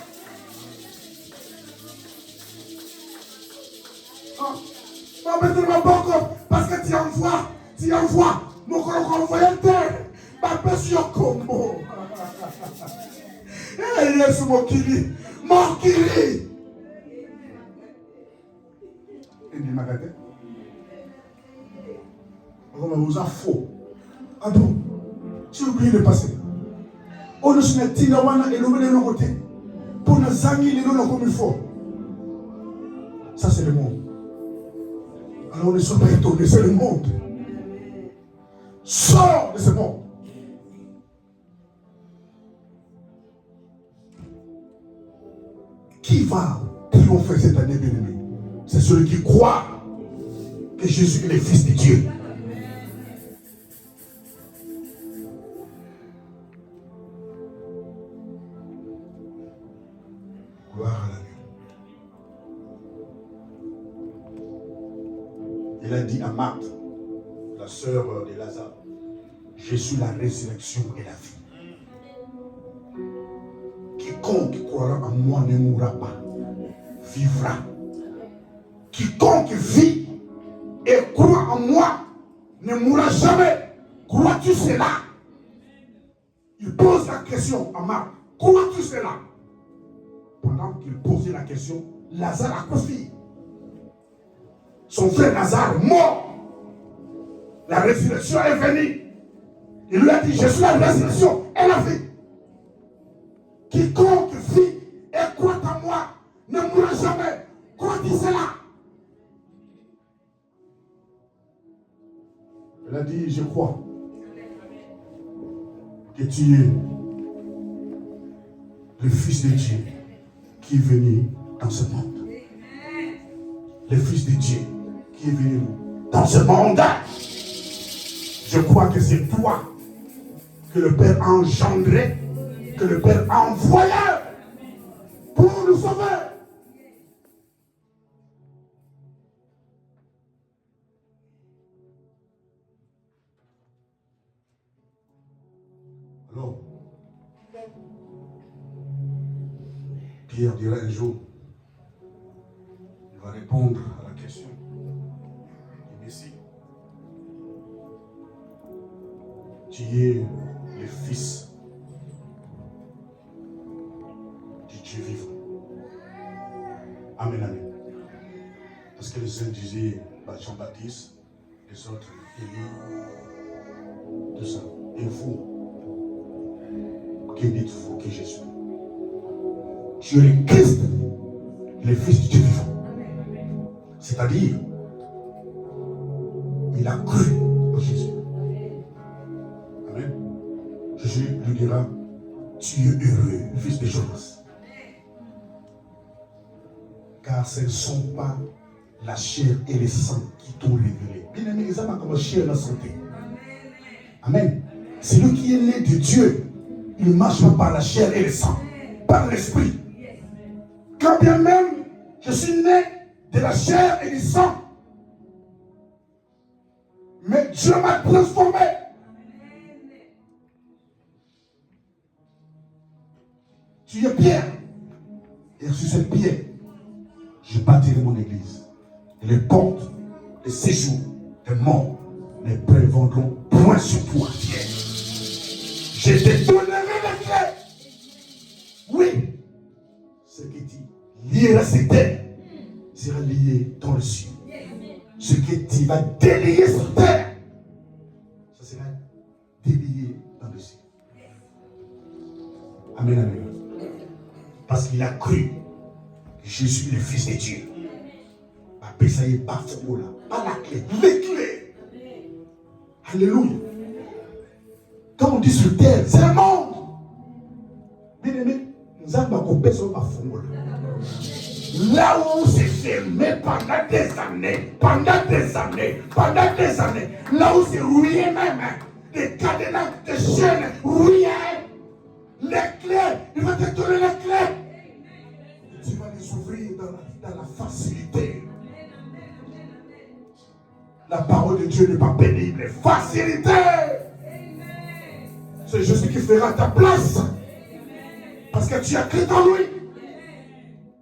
Parce que tu envoies. Mon corps envoyé terre. Papa sur combo. Eh, Yesu Mokili. Et dit Magate. On vous a faux. Ah bon? Tu oublies le passé. On ne se met tina wana et l'homme de l'autre côté. Pour nous zangi les noms comme il faut. Ça c'est le monde. Alors ne sois pas étonné, c'est le monde. Sors de ce monde. Qui va triompher cette année, bien-aimé? C'est celui qui croit que Jésus est le Fils de Dieu. Gloire à l'agneau. Il a dit à Marthe, la sœur de Lazare, je suis la résurrection et la vie. Quiconque croira en moi ne mourra pas, vivra. Quiconque vit et croit en moi ne mourra jamais. Crois-tu cela? Il pose la question à Marthe. Crois-tu cela? Pendant qu'il posait la question, Lazare a confié. Son frère Lazare mort. La résurrection est venue. Il lui a dit, je suis la résurrection et la vie. Quiconque vit et croit en moi ne mourra jamais. Crois-tu cela? Il a dit, je crois que tu es le Fils de Dieu qui est venu dans ce monde. Le Fils de Dieu qui est venu dans ce monde. Je crois que c'est toi que le Père a engendré, que le Père a envoyé pour nous sauver. Alors, Pierre dira un jour, il va répondre à la question du Messie. Tu es le Fils du Dieu vivant. Amen, amen. Parce que les uns disaient Jean-Baptiste, les autres Élie, tout ça. Et vous, qui dites-vous que Jésus? Tu es le Christ, le Fils du Dieu vivant. C'est-à-dire, il a cru en Jésus. Amen. Jésus lui dira, tu es heureux, fils de Jonas. Car ce ne sont pas la chair et le sang qui t'ont révélé. Bien aimé, les âmes comme la chair et la santé. Amen. C'est lui qui est né de Dieu. Il ne marche pas par la chair et le sang, par l'esprit. Quand bien même je suis né de la chair et du sang, mais Dieu m'a transformé. Tu es Pierre. Et sur cette pierre, je bâtirai mon église. Et les portes de séjour des morts ne prévaudront point sur toi, Pierre. Je te donnerai les clés. Oui. Ce que tu lieras sur terre sera lié dans le ciel. Ce que tu vas délier sur terre, ça sera délié dans le ciel. Amen, amen. Parce qu'il a cru que Jésus est le Fils de Dieu. Ça y est, pas la clé, les clés. Alléluia. Quand on dit sur terre, c'est le monde. Bien aimé, nous avons compris sur ma formule. Là où c'est fermé pendant des années, là où c'est rouillé même, des cadenas, des chaînes rouillées, les clés, il va te donner les clés. Tu vas les ouvrir dans la facilité. La parole de Dieu n'est pas pénible. Facilité. C'est Jésus qui fera ta place. Parce que tu as cru en lui.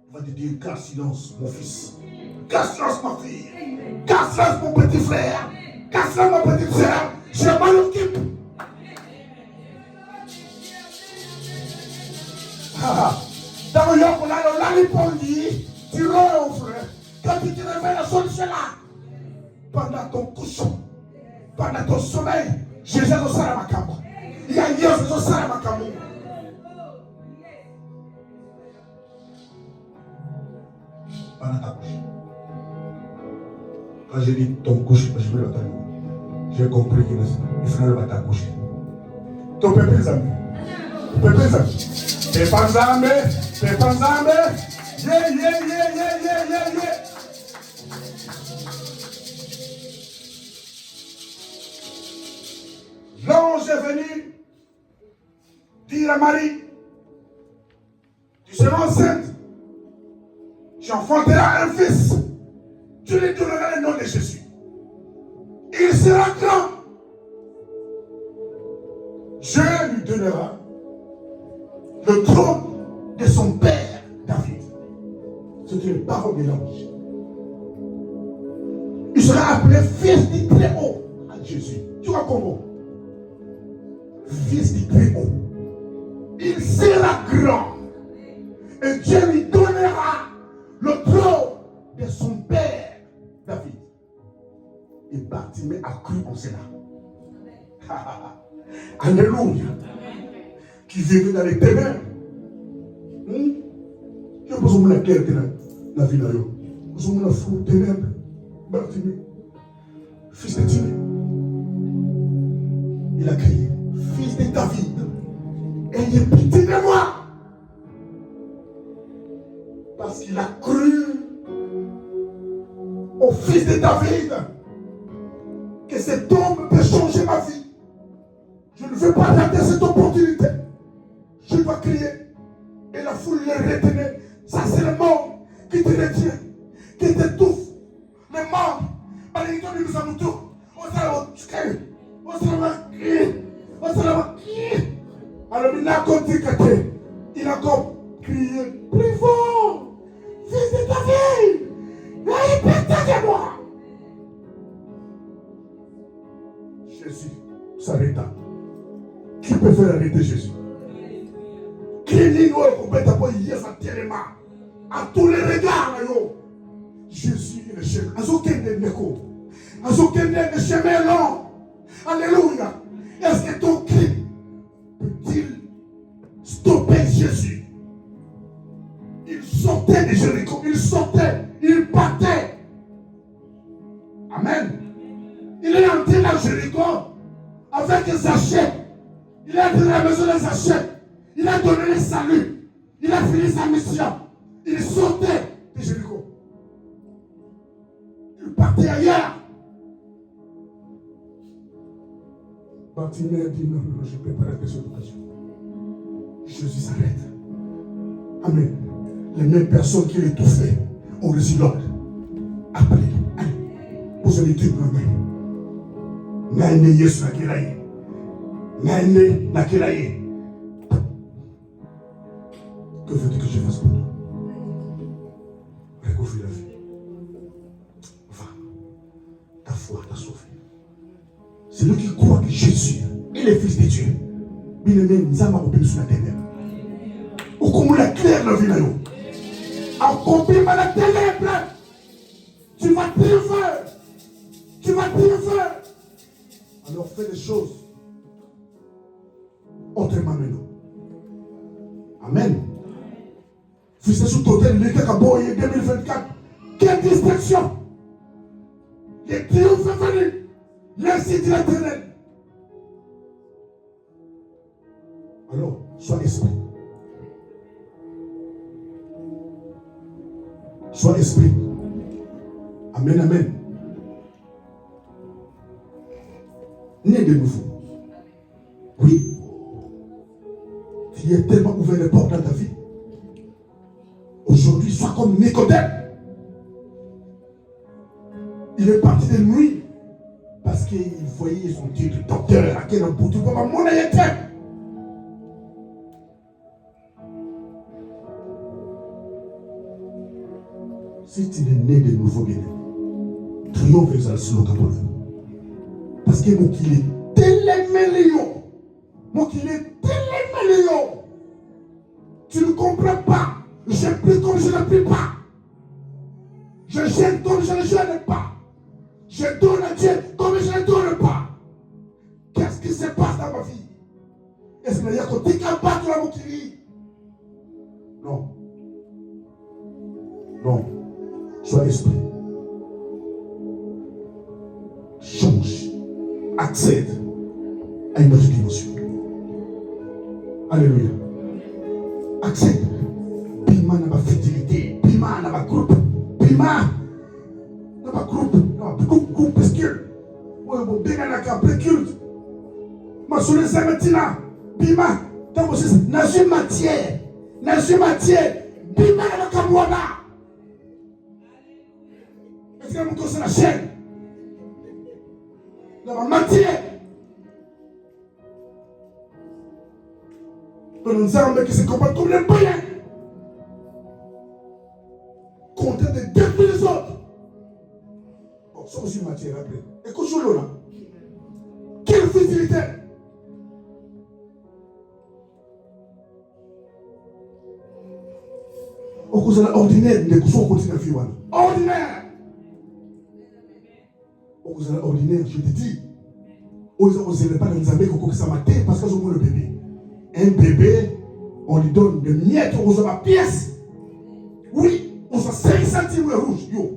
Il va te dire, garde silence, mon fils. Garde silence, ma fille. Garde silence, mon petit frère. Garde silence, ma petite soeur. Je m'en occupe. Dans le lieu où on a répondu, tu rends, frère. Quand tu te réveilles, la solution là. Pendant ton couchon, pendant ton sommeil, Jésus est au Saramakambo. Il y a Dieu au Saramakambo. pendant ta couche. Quand j'ai dit ton couche, je vais l'entendre. J'ai compris qu'il faut ne pas t'accoucher. Ton peuple les amis. Ton peuple les amis. T'es pas zambé. T'es pas zambé. Yeah, yeah, yeah, yeah, yeah, yeah, yeah. L'ange est venu dire à Marie, tu seras enceinte, tu enfanteras un fils, tu lui donneras le nom de Jésus. Il sera grand. Dieu lui donnera le trône de son père David. C'est une parole de l'ange. Il sera appelé fils du Très-Haut à Jésus. Tu vois comment? Fils du Très-Haut. Il sera grand. Et Dieu lui donnera le trône de son père David. Et Bartimée a cru en cela. Alléluia. Qui vivait dans les ténèbres. Je pense que la claire dans la vie là. Nous sommes dans la ténèbres. Bartimée, fils de Timée. Il a crié, fils de David, ayez pitié de moi. Parce qu'il a cru au fils de David que cet homme peut changer ma vie. Je ne veux pas rater cette opportunité. Je dois crier. Et la foule le retenait. Ça, c'est le monde qui te retient, qui t'étouffe. Le monde, malgré tout, nous sommes tous. Alors, il a encore crié plus fort. Fils de David, ayez pitié de moi. Jésus s'arrêta. Qui peut faire arrêter Jésus? Qui dit nous qu'on peut t'appeler tellement à tous les regards? Jésus est le chemin. Le chemin long. Alléluia. Est-ce que ton cri peut-il stopper Jésus? Il sortait de Jéricho. Il sortait. Il partait. Amen. Il est entré dans Jéricho avec Zachée. Il est entré dans la maison de Zachée. Il a donné le salut. Il a fini sa mission. Il sortait de Jéricho. Il partait ailleurs. Bartimée a dit non, je ne peux pas rater cette occasion. Jésus s'arrête. Amen. Les mêmes personnes qui l'étouffaient ont reçu l'ordre. Appelez. Allez. Vous allez dire non. Naine Yesu Nakelaye. Naine Nakelaye. Que veux-tu que je fasse pour toi? Recouvre la vie. Va. Ta foi t'a sauvé. Celui qui croit que Jésus est le Fils de Dieu, bien-aimé, nous avons obéi sur la ténèbre. Ou comme la claire la vie là. Accompli par la ténèbre. Tu vas triompher. Tu vas triompher. Alors fais des choses autrement maintenant. Amen. Fils de sous-totel, les Kakaboye 2024. Quelle distraction! Les triomphes est venu. Merci de l'Éternel. Alors, sois esprit. Sois esprit. Amen, amen. Né de nouveau. Oui. Tu es tellement ouvert les portes dans ta vie. Aujourd'hui, sois comme Nicodème. Il est parti de nuit parce qu'il voyait son titre docteur à quel bout de mon monnaie était. Si tu es né de nouveau, bien, triomphe exalce le catholique. Parce que moi qui est télémélion, moi qui est télémélion, tu ne comprends pas. Je prie comme je ne prie pas. Je gêne comme je ne gêne pas. Je donne à Dieu comme je ne donne pas. Qu'est-ce qui se passe dans ma vie? Est-ce qu'il y a un côté qui a battu la mouquerie? Non. Non. Sois esprit. Change. Accède à une autre dimension. Alléluia. Accède. Pima n'a pas fidélité. Pima n'a pas groupe. Pima n'a pas groupe. N'a pas groupe parce que. Ouais, bon, bien n'a qu'à préculte. Ma soeur les amétina. Pima. Tant que c'est. N'a jamais matière. N'a jamais matière. Pima n'a pas qu'à moi là. Est-ce que vous connaissez la chaîne? Dans la matière. Dans nos armes qui se comportent comme les païens. Content de détruire les autres. Bon, ça aussi matière après. Écoute-le là. Quelle fidélité. Au cause de l'ordinaire, les coussons continuent à vivre. Ordinaire. Aux ordinaires, je te dis, aux pas dans les amis qui ça matin parce qu'ils ont le bébé. Un bébé, on lui donne des miettes aux ma pièce. Oui, on s'en 5 centimes rouge. Yo.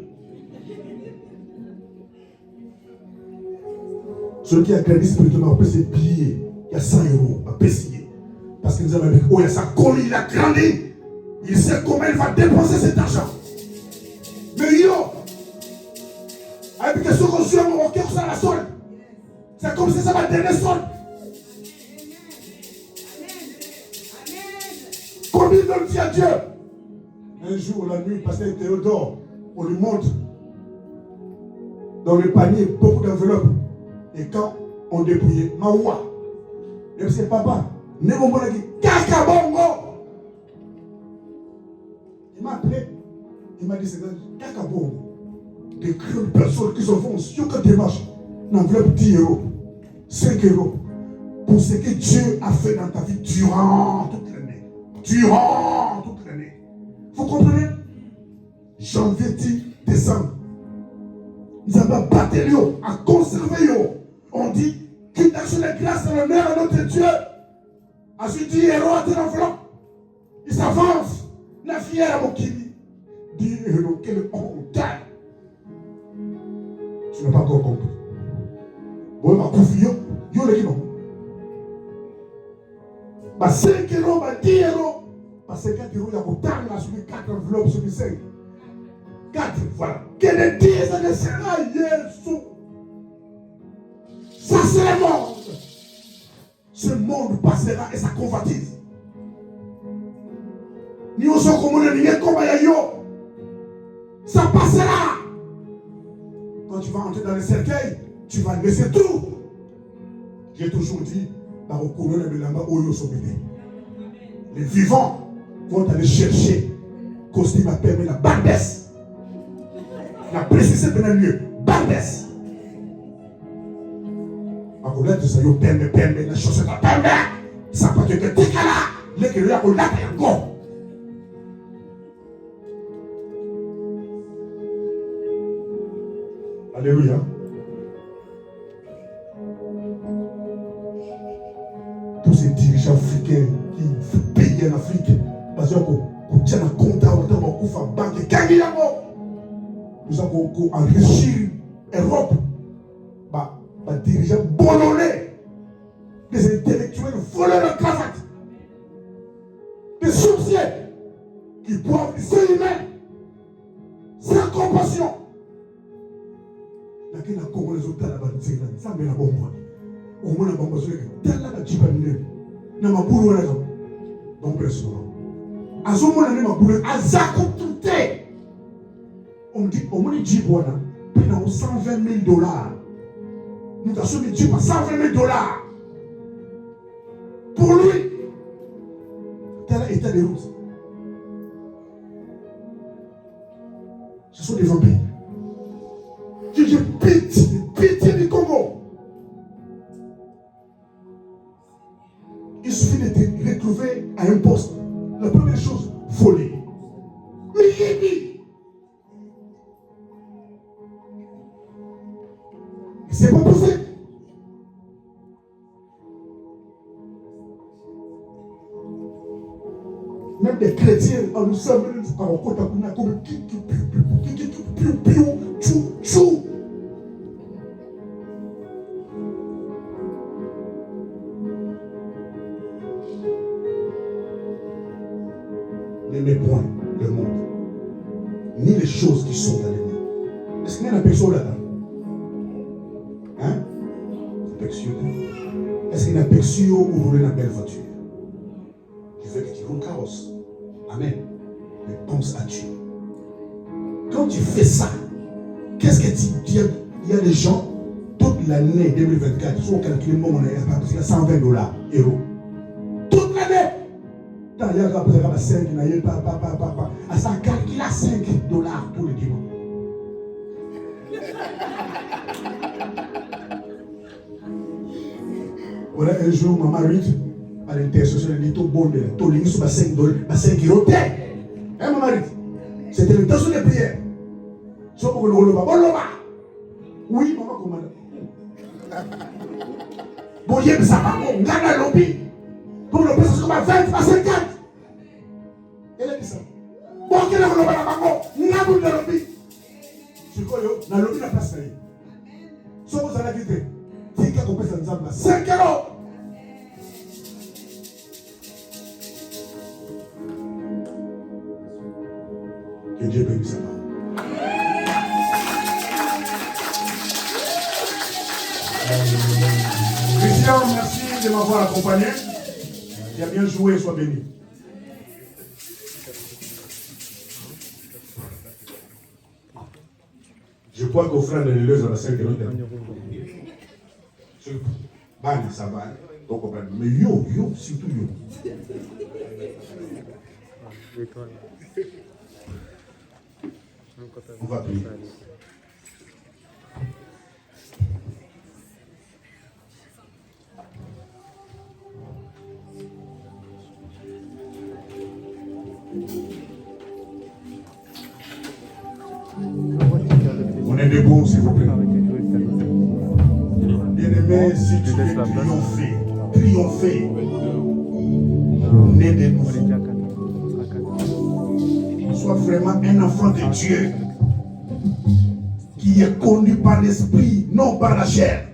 Celui qui a grandi spirituellement, on peut se plier. Il y a 100 euros à payer. Parce que nous avons dit, oh, il y a sa colis, il a grandi. Il sait comment il va dépenser cet argent. Mais yo, avec question qu'on suit mon cœur sur la solde. C'est comme si ça va donner solde. Combien donne dit à Dieu? Un jour, la nuit, pasteur Théodore, on lui montre dans le panier beaucoup d'enveloppes. Et quand on dépouillait, Maoua, et puis c'est papa, Némombo a dit, Kakabongo. Il m'a appelé, il m'a dit, c'est Kakabongo. Des millions de personnes qui se font sur que démarche, n'enveloppe 10 euros, 5 euros, pour ce que Dieu a fait dans ta vie durant toute l'année. Durant toute l'année. Vous comprenez? Janvier, décembre. Nous avons battu, à conserver. On dit qu'il t'a sur les grâces et l'honneur à notre Dieu. À ce 10 euros à ton enveloppe. Il s'avance. La fière à mon kimi. 10 euros, quel honte. Tu n'as pas encore compris. Bon, ma couvre, yo le kino. Bah 5 euros, bah 10 euros. Bah 50 euros, il y a autant là sur les 4 enveloppes, sur les 5. 4, voilà. Quel est 10 de cela, Jésus? Ça c'est le monde. Ce monde passera et sa convoitise. Ni on s'en commande, ni on comme yo. Ça passera. Quand tu vas entrer dans le cercueil, tu vas laisser tout. J'ai toujours dit, les vivants vont aller chercher costume à permettre la barbesse. La préciser pendant le lieu. Barbesse. Ma collègue de ça, yo permet, la chaussette à permet. Ça peut être que là, les que là, on l'a fait encore. Alléluia. Tous ces dirigeants africains qui payent en Afrique, parce qu'on tient un compte à autant qu'on fait une banque, nous avons enrichi l'Europe, des dirigeants bolonnais, des intellectuels voleurs de cravate, des sorciers qui boivent du sang humain sans compassion. Lakini na Kongo les autres là-bas nzela ça me la bombe au moins la bombe sur tella la jibanne na maburu wala donc pression azomona ne maburu azako tout on dit au moins jibona pena $120,000 nous avons mis jiba $120,000 pour lui tel état de route. Ce sont des vampires. J'ai pitié du Congo. Il suffit de te retrouver à un poste. La première chose, voler. Mais c'est pas possible. Même des chrétiens, en nous savons, en côté, piou, piou, tchou, tchou. N'aimez point le monde, ni les choses qui sont dans les mondes. Est-ce qu'il y a un aperçu là-dedans? Hein? Aperçu là. Est-ce qu'il y a un aperçu où vous roulez une belle voiture? Tu veux que tu roules carrosse. Amen. Mais pense à Dieu. Quand tu fais ça, qu'est-ce que tu dis? Il y a des gens, toute l'année 2024, ils sont calculés le moment, parce qu'il y a 120 $, euros. Toute l'année! Il y a 5, il y a ça calcule à 5 $ pour le dimanche. Voilà, un jour, maman Ruth, à l'intercession, elle dit tout bon, tout le sur 5 $, 5 euros. Hein, maman Ruth? C'était l'intention de prière. Sauf pour le relever. Oui, maman, comment? Bon, il y a ça, on gagne à l'objet. Pour le passer comme à 20 à 50. Elle a dit ça. Bon, quel est le relevé là-bas? N'a pas de l'objet. Je crois que dans l'objet, la place là. Sauf que vous allez quitter. Si quelqu'un peut s'en 5 €. Que Dieu bénisse sa parole. Christian, merci de m'avoir accompagné. Tu as bien joué, sois béni. Je crois qu'au frère de l'élève, on a 5 €. Bani, ça va. Mais yo, surtout yo. On va prier. On est debout, s'il vous plaît. Bien-aimé, si tu veux triompher, né de nouveau. Sois vraiment un enfant de Dieu qui est connu par l'esprit, non par la chair,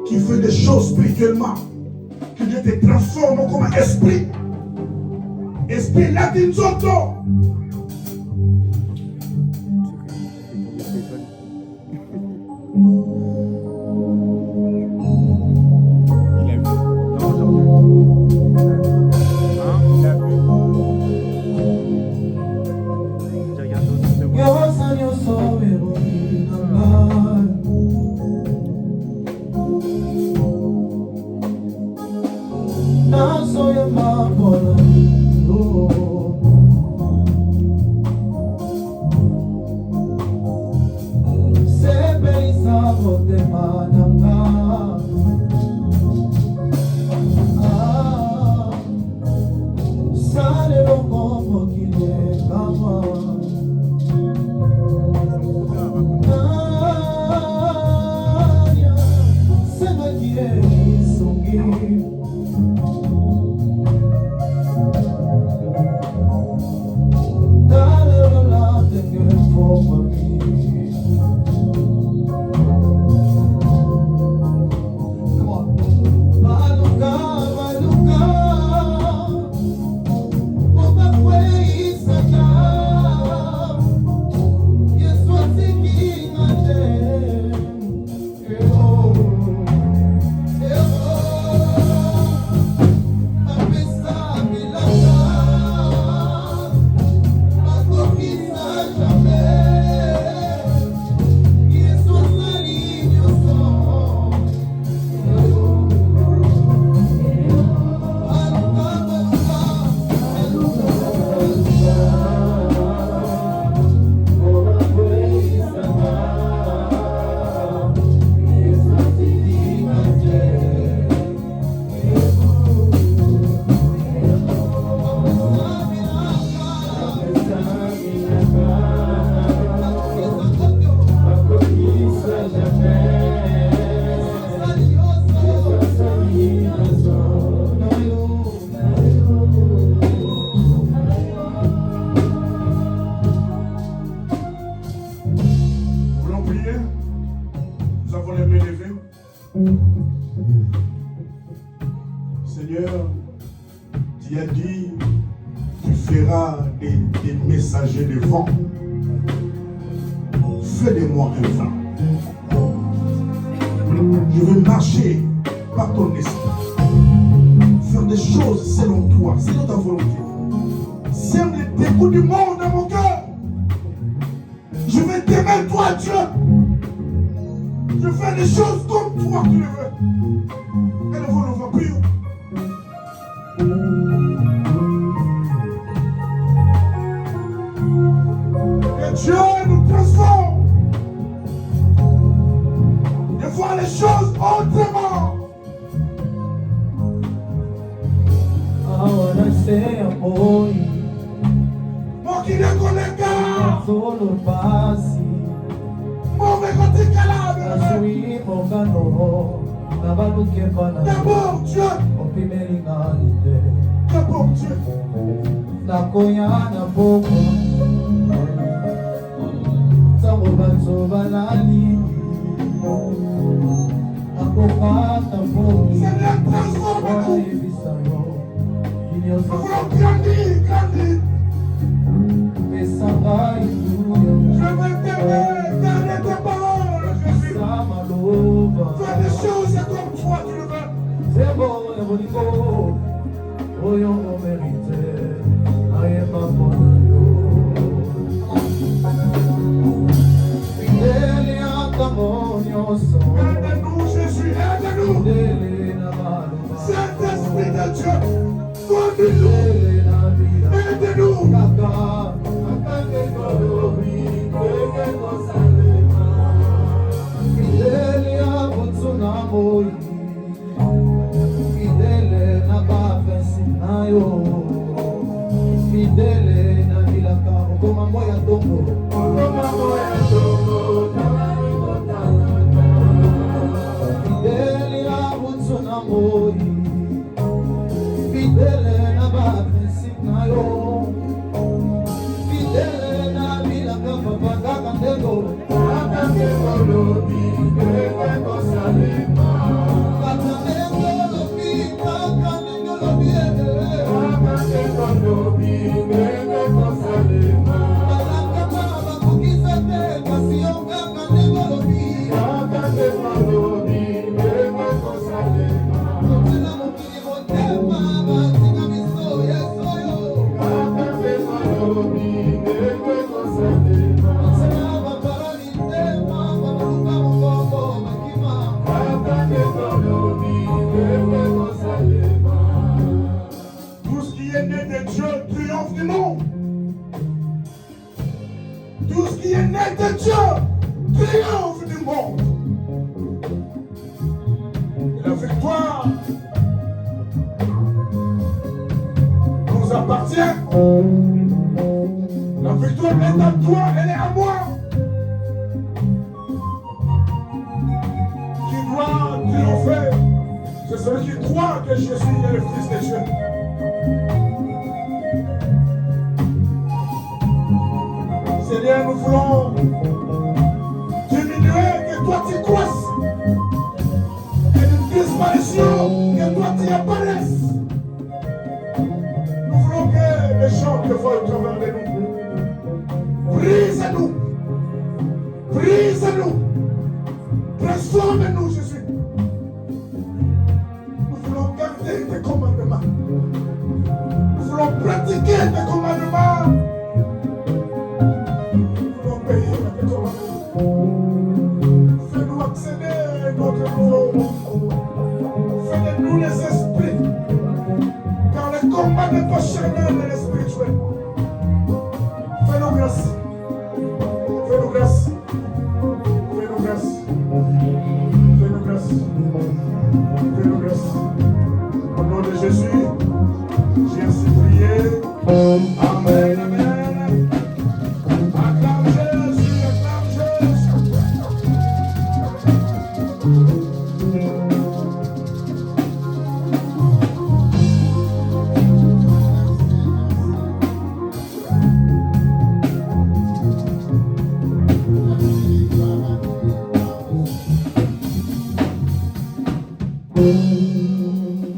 qui fait des choses spirituellement, que Dieu te transforme comme un esprit. Esprit latin soto. Dieu. Seigneur, tu as dit, tu feras des messagers de vent. Fais de moi un vent. Je veux marcher par ton esprit. Faire des choses selon toi, selon ta volonté. Sème les dégoûts du monde dans mon cœur. Je vais t'aimer toi, Dieu. Je fais des choses comme toi tu le veux. Et le vol va plus. Que Dieu nous transforme. De voir les choses autrement. I wanna say a boy. Moi qui ne connais qu'un. Solo passi. Mauvais côté calable. Asui mokano. Nabaluke pana. D'abord Dieu. Opimelingalite. D'abord Dieu. Nakoya na boko. Sango banzo banali. Akokata boki. Seigneur, transforme-nous. Ebisayo. Nous voulons grandir, grandir. Pesanga Je ituyo. veux t'aimer, garder tes paroles, Jésus. Samaloba. Faire des choses comme toi tu le veux. Sebo eboliko. Oyo omerite. Ayeba ponayo. Fidele akamonyoso. Aide-nous, Jésus, aide-nous. Fidele na maluba. Saint-Esprit de Dieu, conduis-nous, Fidele na vida. aide-nous. Kaka. Akake kolobi. Keke kosalema. Fidele akutsuna moi. Fidele na bafensi na yo. Fidele na bilaka. Okoma moya tongo. Okoma moya tongo. Fidele akutsuna moi. Fidele na bafensi na yo. Fidele na bilaka. Papagaka ndego. Akake kolobi. Keke kosalema. Tout ce qui est né de Dieu triomphe du monde. Tout ce qui est né de Dieu triomphe du monde. Et la victoire nous appartient. La victoire est à toi, elle est à moi. Qui doit triompher, c'est celui qui croit que Jésus est le Fils de Dieu. Seigneur, nous voulons diminuer, que toi tu croisses. Et une disparition, que toi tu apparaisses. Nous voulons que les gens te voient au travers de nous. Brise-nous. Brise-nous. Transforme-nous, Jésus. Nous voulons garder tes commandements. Nous voulons pratiquer tes commandements. Nous voulons obéir à tes commandements. Fais-nous accéder à notre nouveau monde. Fais de nous les esprits. Car le combat n'est pas charnel mais spirituel. Fais-nous grâce. Fais-nous grâce. Fais-nous grâce. Fais-nous grâce. Fais-nous grâce. Au nom de Jésus, j'ai ainsi prié. Amen. Amen. Acclame Jésus. Acclame Jésus.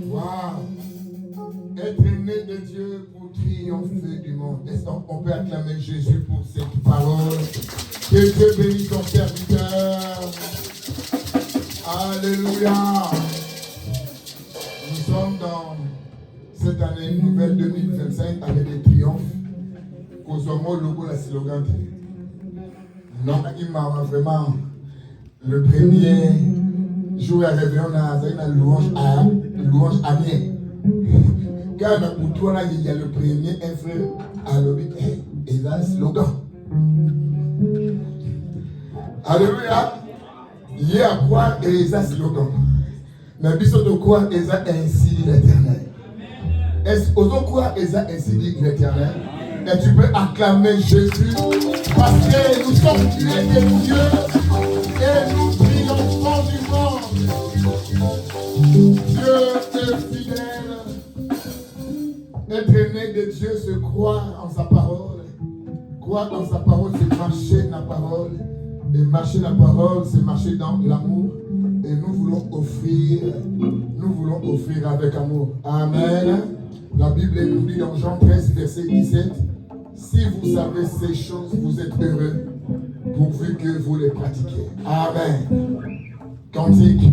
Waouh. Être né de Dieu pour triompher du monde. Est-ce qu'on peut acclamer Jésus pour cette parole? Que Dieu bénisse son serviteur. Alléluia. Nous sommes dans cette année nouvelle 2025, année de triomphe. Kosomo logo la slogan. Non, il m'a vraiment le premier jour à réveillon, on a une louange à mien. Quand on a il y a le premier, un frère à l'objet, et là, slogan. Alléluia. Il y a quoi et ça slogan. Mais bisous de quoi et ça ainsi dit l'Éternel. Est-ce que quoi et ça ainsi dit l'Éternel? Et tu peux acclamer Jésus parce que nous sommes tués de Dieu et nous triomphons du monde. Dieu est fidèle. Être né de Dieu, c'est croire en sa parole. Croire en sa parole, c'est marcher dans la parole. Et marcher dans la parole, c'est marcher dans l'amour. Et nous voulons offrir avec amour. Amen. La Bible nous dit dans Jean 13, verset 17, si vous savez ces choses, vous êtes heureux, pourvu que vous les pratiquiez. Amen. Cantique.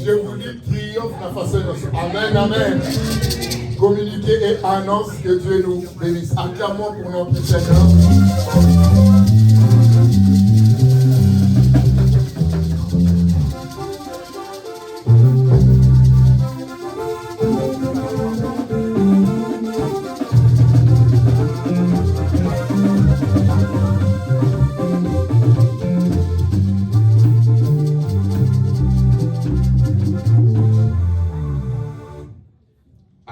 Je vous dis triomphe la façon. Amen, amen. Communiquez et annonce que Dieu nous bénisse. Acclamons pour notre Seigneur.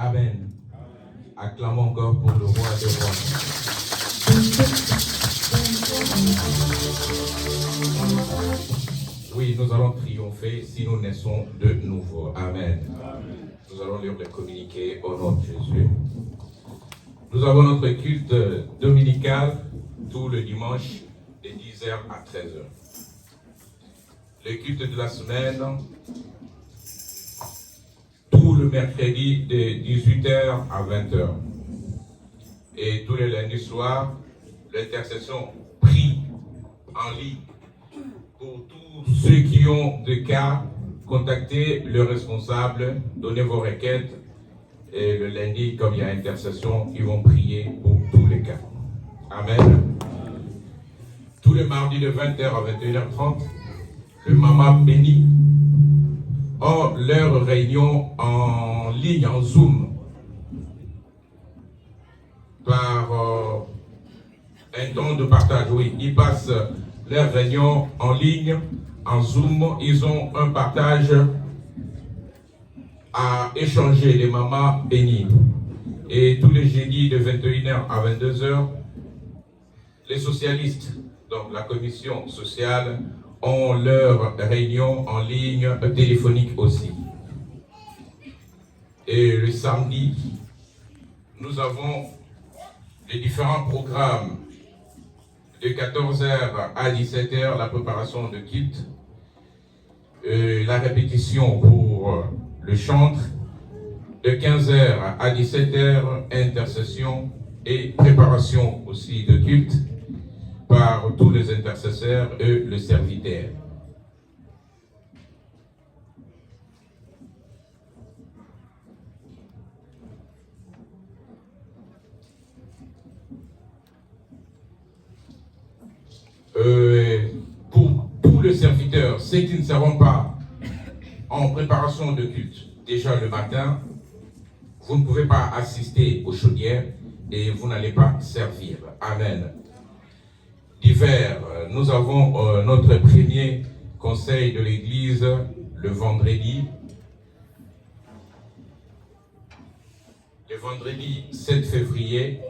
Amen. Acclamons encore pour le roi des rois. Oui, nous allons triompher si nous naissons de nouveau. Amen. Nous allons lire le communiqué au nom de Jésus. Nous avons notre culte dominical tout le dimanche de 10h à 13h. Le culte de la semaine tout le mercredi de 18h à 20h. Et tous les lundis soirs, l'intercession prie en ligne. Pour tous ceux qui ont des cas, contactez le responsable, donnez vos requêtes. Et le lundi, comme il y a intercession, ils vont prier pour tous les cas. Amen. Tous les mardis de 20h à 21h30, le Maman Béni ont leur réunion en ligne, en Zoom, par un temps de partage. Oui, ils passent leur réunion en ligne, en Zoom. Ils ont un partage à échanger, les mamans bénies. Et tous les jeudis de 21h à 22h, les socialistes, donc la commission sociale, ont leur réunion en ligne téléphonique aussi. Et le samedi, nous avons les différents programmes de 14h à 17h, la préparation de kit, la répétition pour le chantre, de 15h à 17h, intercession et préparation aussi de culte par tous les intercesseurs et le serviteur. Pour tous les serviteurs, ceux qui ne seront pas en préparation de culte, déjà le matin, vous ne pouvez pas assister aux chaudières et vous n'allez pas servir. Amen. D'hiver, nous avons notre premier conseil de l'église le vendredi. Le vendredi 7 février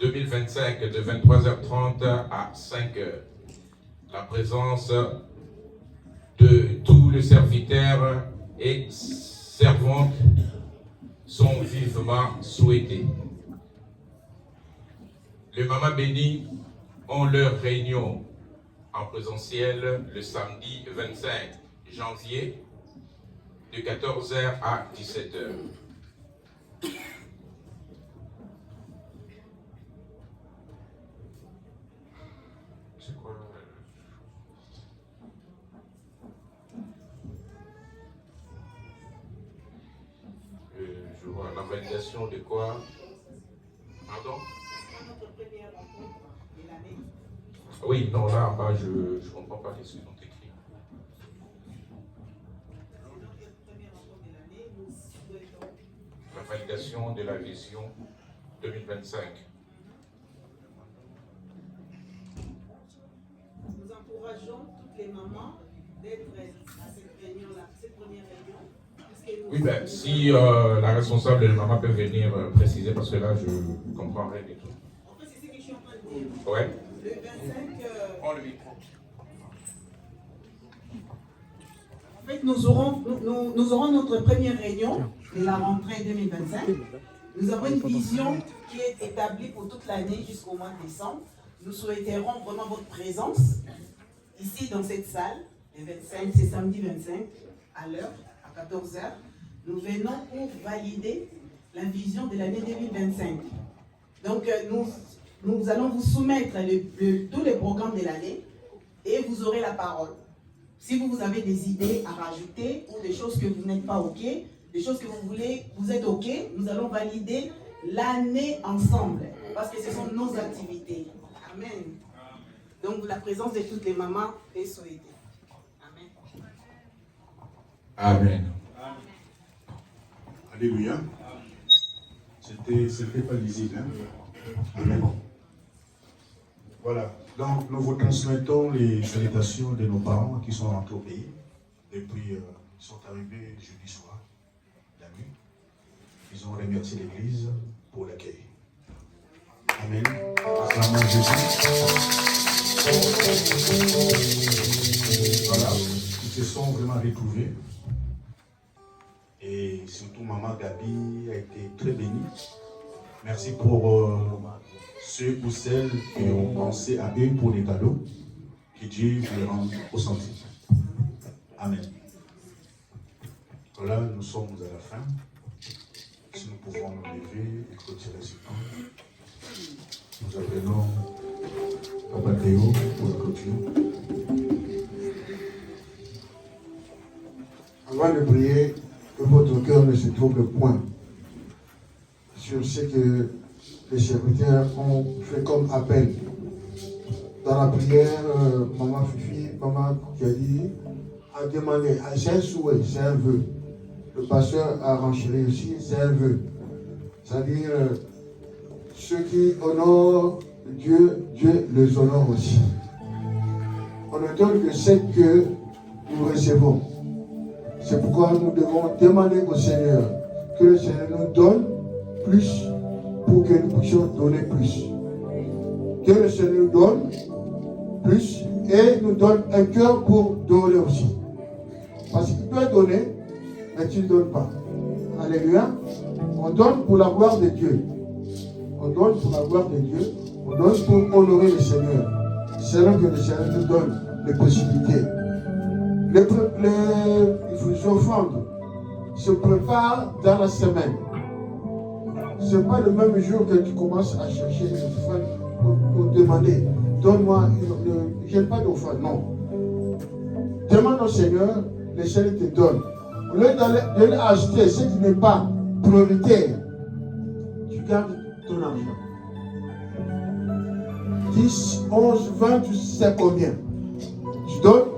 2025 de 23h30 à 5h. La présence de tous les serviteurs et servantes sont vivement souhaités. Les mamans bénies ont leur réunion en présentiel le samedi 25 janvier de 14h à 17h. C'est quoi? Je vois la validation de quoi? Pardon? Oui, non, là, en bas, je ne comprends pas ce qu'ils ont écrit. La validation de la vision 2025. Nous encourageons toutes les mamans d'être à cette réunion-là, cette première réunion. Oui, ben, si la responsable de la maman peut venir préciser, parce que là, je ne comprends rien du tout. En fait, c'est ce que je suis en train de dire. Ouais. Le 25, Prends le micro. en fait, nous aurons notre première réunion de la rentrée 2025. Nous avons une vision qui est établie pour toute l'année jusqu'au mois de décembre. Nous souhaiterons vraiment votre présence ici dans cette salle, le 25, c'est samedi 25, à l'heure, à 14h. Nous venons pour valider la vision de l'année 2025. Donc, nous allons vous soumettre tous les programmes de l'année et vous aurez la parole. Si vous avez des idées à rajouter ou des choses que vous n'êtes pas OK, des choses que vous voulez, vous êtes OK, nous allons valider l'année ensemble parce que ce sont nos activités. Amen. Donc, la présence de toutes les mamans est souhaitée. Amen. Amen. Alléluia. C'était pas lisible. Hein? Amen. Voilà. Donc, nous vous transmettons les salutations de nos parents qui sont rentrés au pays. Depuis, ils sont arrivés jeudi soir, la nuit. Ils ont remercié l'Église pour l'accueil. Amen. Acclamons Jésus. Voilà. Ils se sont vraiment retrouvés. Et surtout, Maman Gabi a été très bénie. Merci pour ceux ou celles qui ont pensé à eux pour les cadeaux. Que Dieu vous les rende au centime. Amen. Voilà, nous sommes à la fin. Si nous pouvons nous lever et clôturer ce temps, nous appelons Papa Théo pour la clôture. Avant de prier, que votre cœur ne se trouble point. Je sais que les serviteurs ont fait comme appel. Dans la prière, Maman Fifi, Maman Kadi a demandé, c'est un souhait, c'est un vœu. Le pasteur a renchéri aussi, c'est un vœu. C'est-à-dire, ceux qui honorent Dieu, Dieu les honore aussi. On ne donne que ce que nous recevons. C'est pourquoi nous devons demander au Seigneur que le Seigneur nous donne plus pour que nous puissions donner plus. Que le Seigneur nous donne plus et nous donne un cœur pour donner aussi. Parce qu'il peut donner, mais tu ne donnes pas. Alléluia. On donne pour la gloire de Dieu. On donne pour la gloire de Dieu. On donne pour honorer le Seigneur. C'est là que le Seigneur nous donne les possibilités. Les offrandes se préparent dans la semaine. Ce n'est pas le même jour que tu commences à chercher les offrandes pour demander. Donne-moi, je n'ai pas d'offrande. Non. Demande au Seigneur, le Seigneur te donne. Au lieu d'aller acheter ce qui n'est pas prioritaire, tu gardes ton argent. 10, 11, 20, tu sais combien. Tu donnes,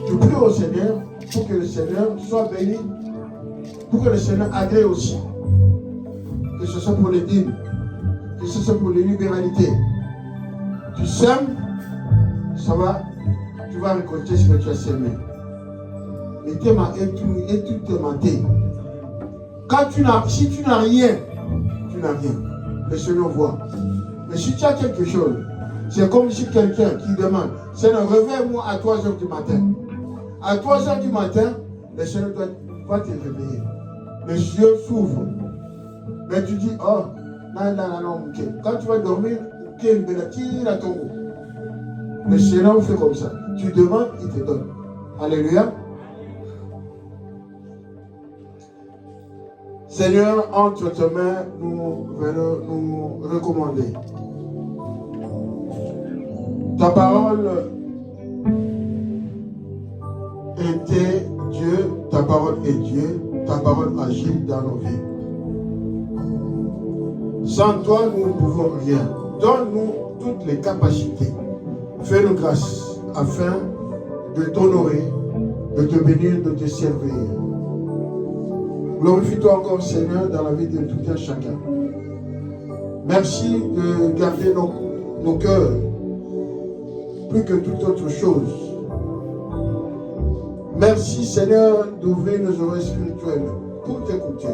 tu pries au Seigneur pour que le Seigneur soit béni, pour que le Seigneur agrée aussi. Que ce soit pour les dîmes, que ce soit pour les libéralités. Tu sèmes, ça va, tu vas récolter ce que tu as semé. Et tu te mentais. Si tu n'as rien, tu n'as rien. Le Seigneur voit. Mais si tu as quelque chose, c'est comme si quelqu'un qui demande, Seigneur, réveille-moi à 3h du matin. À 3h du matin, le Seigneur va te réveiller. Les yeux s'ouvrent. Mais tu dis, oh, non, quand tu vas dormir, le Seigneur fait comme ça. Tu demandes, il te donne. Alléluia. Seigneur, entre tes mains, nous venons nous recommander. Ta parole était Dieu, ta parole est Dieu, ta parole agit dans nos vies. Sans toi, nous ne pouvons rien. Donne-nous toutes les capacités. Fais-nous grâce afin de t'honorer, de te bénir, de te servir. Glorifie-toi encore, Seigneur, dans la vie de tout un chacun. Merci de garder nos cœurs plus que toute autre chose. Merci, Seigneur, d'ouvrir nos oreilles spirituelles pour t'écouter.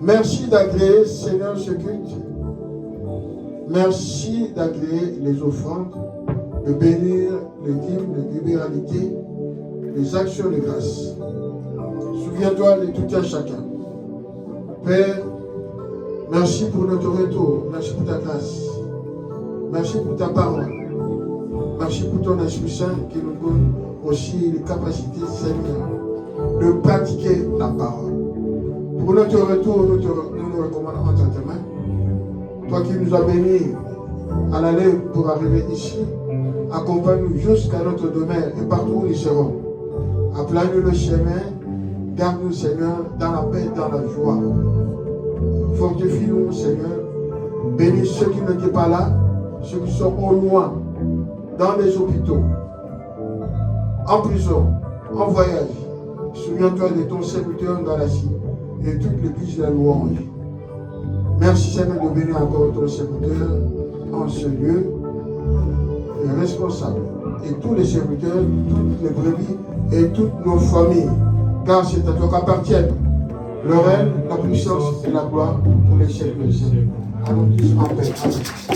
Merci d'agréer, Seigneur, ce culte. Merci d'agréer les offrandes, de bénir les dîmes, les libéralités, les actions de grâce. Souviens-toi de tout un chacun. Père, Merci pour notre retour. Merci pour ta grâce. Merci pour ta parole. Merci pour ton Esprit Saint qui nous donne aussi les capacités, Seigneur, de pratiquer la parole. Pour notre retour, nous nous recommandons entre tes mains. Toi qui nous as bénis à l'aller pour arriver ici, accompagne-nous jusqu'à notre demeure et partout où nous serons. Aplane-nous le chemin, garde-nous, Seigneur, dans la paix, dans la joie. Fortifie-nous, Seigneur. Bénis ceux qui n'étaient pas là, ceux qui sont au loin, dans les hôpitaux, en prison, en voyage. Souviens-toi de ton serviteur dans la cime et de toute l'église de la louange. Merci, Seigneur, de bénir encore ton serviteur en ce lieu, les responsables et tous les serviteurs, toutes les brebis et toutes nos familles, car c'est à toi qu'appartiennent le règne, la puissance et la gloire pour les siècles des siècles. Allons tous en paix. Amen.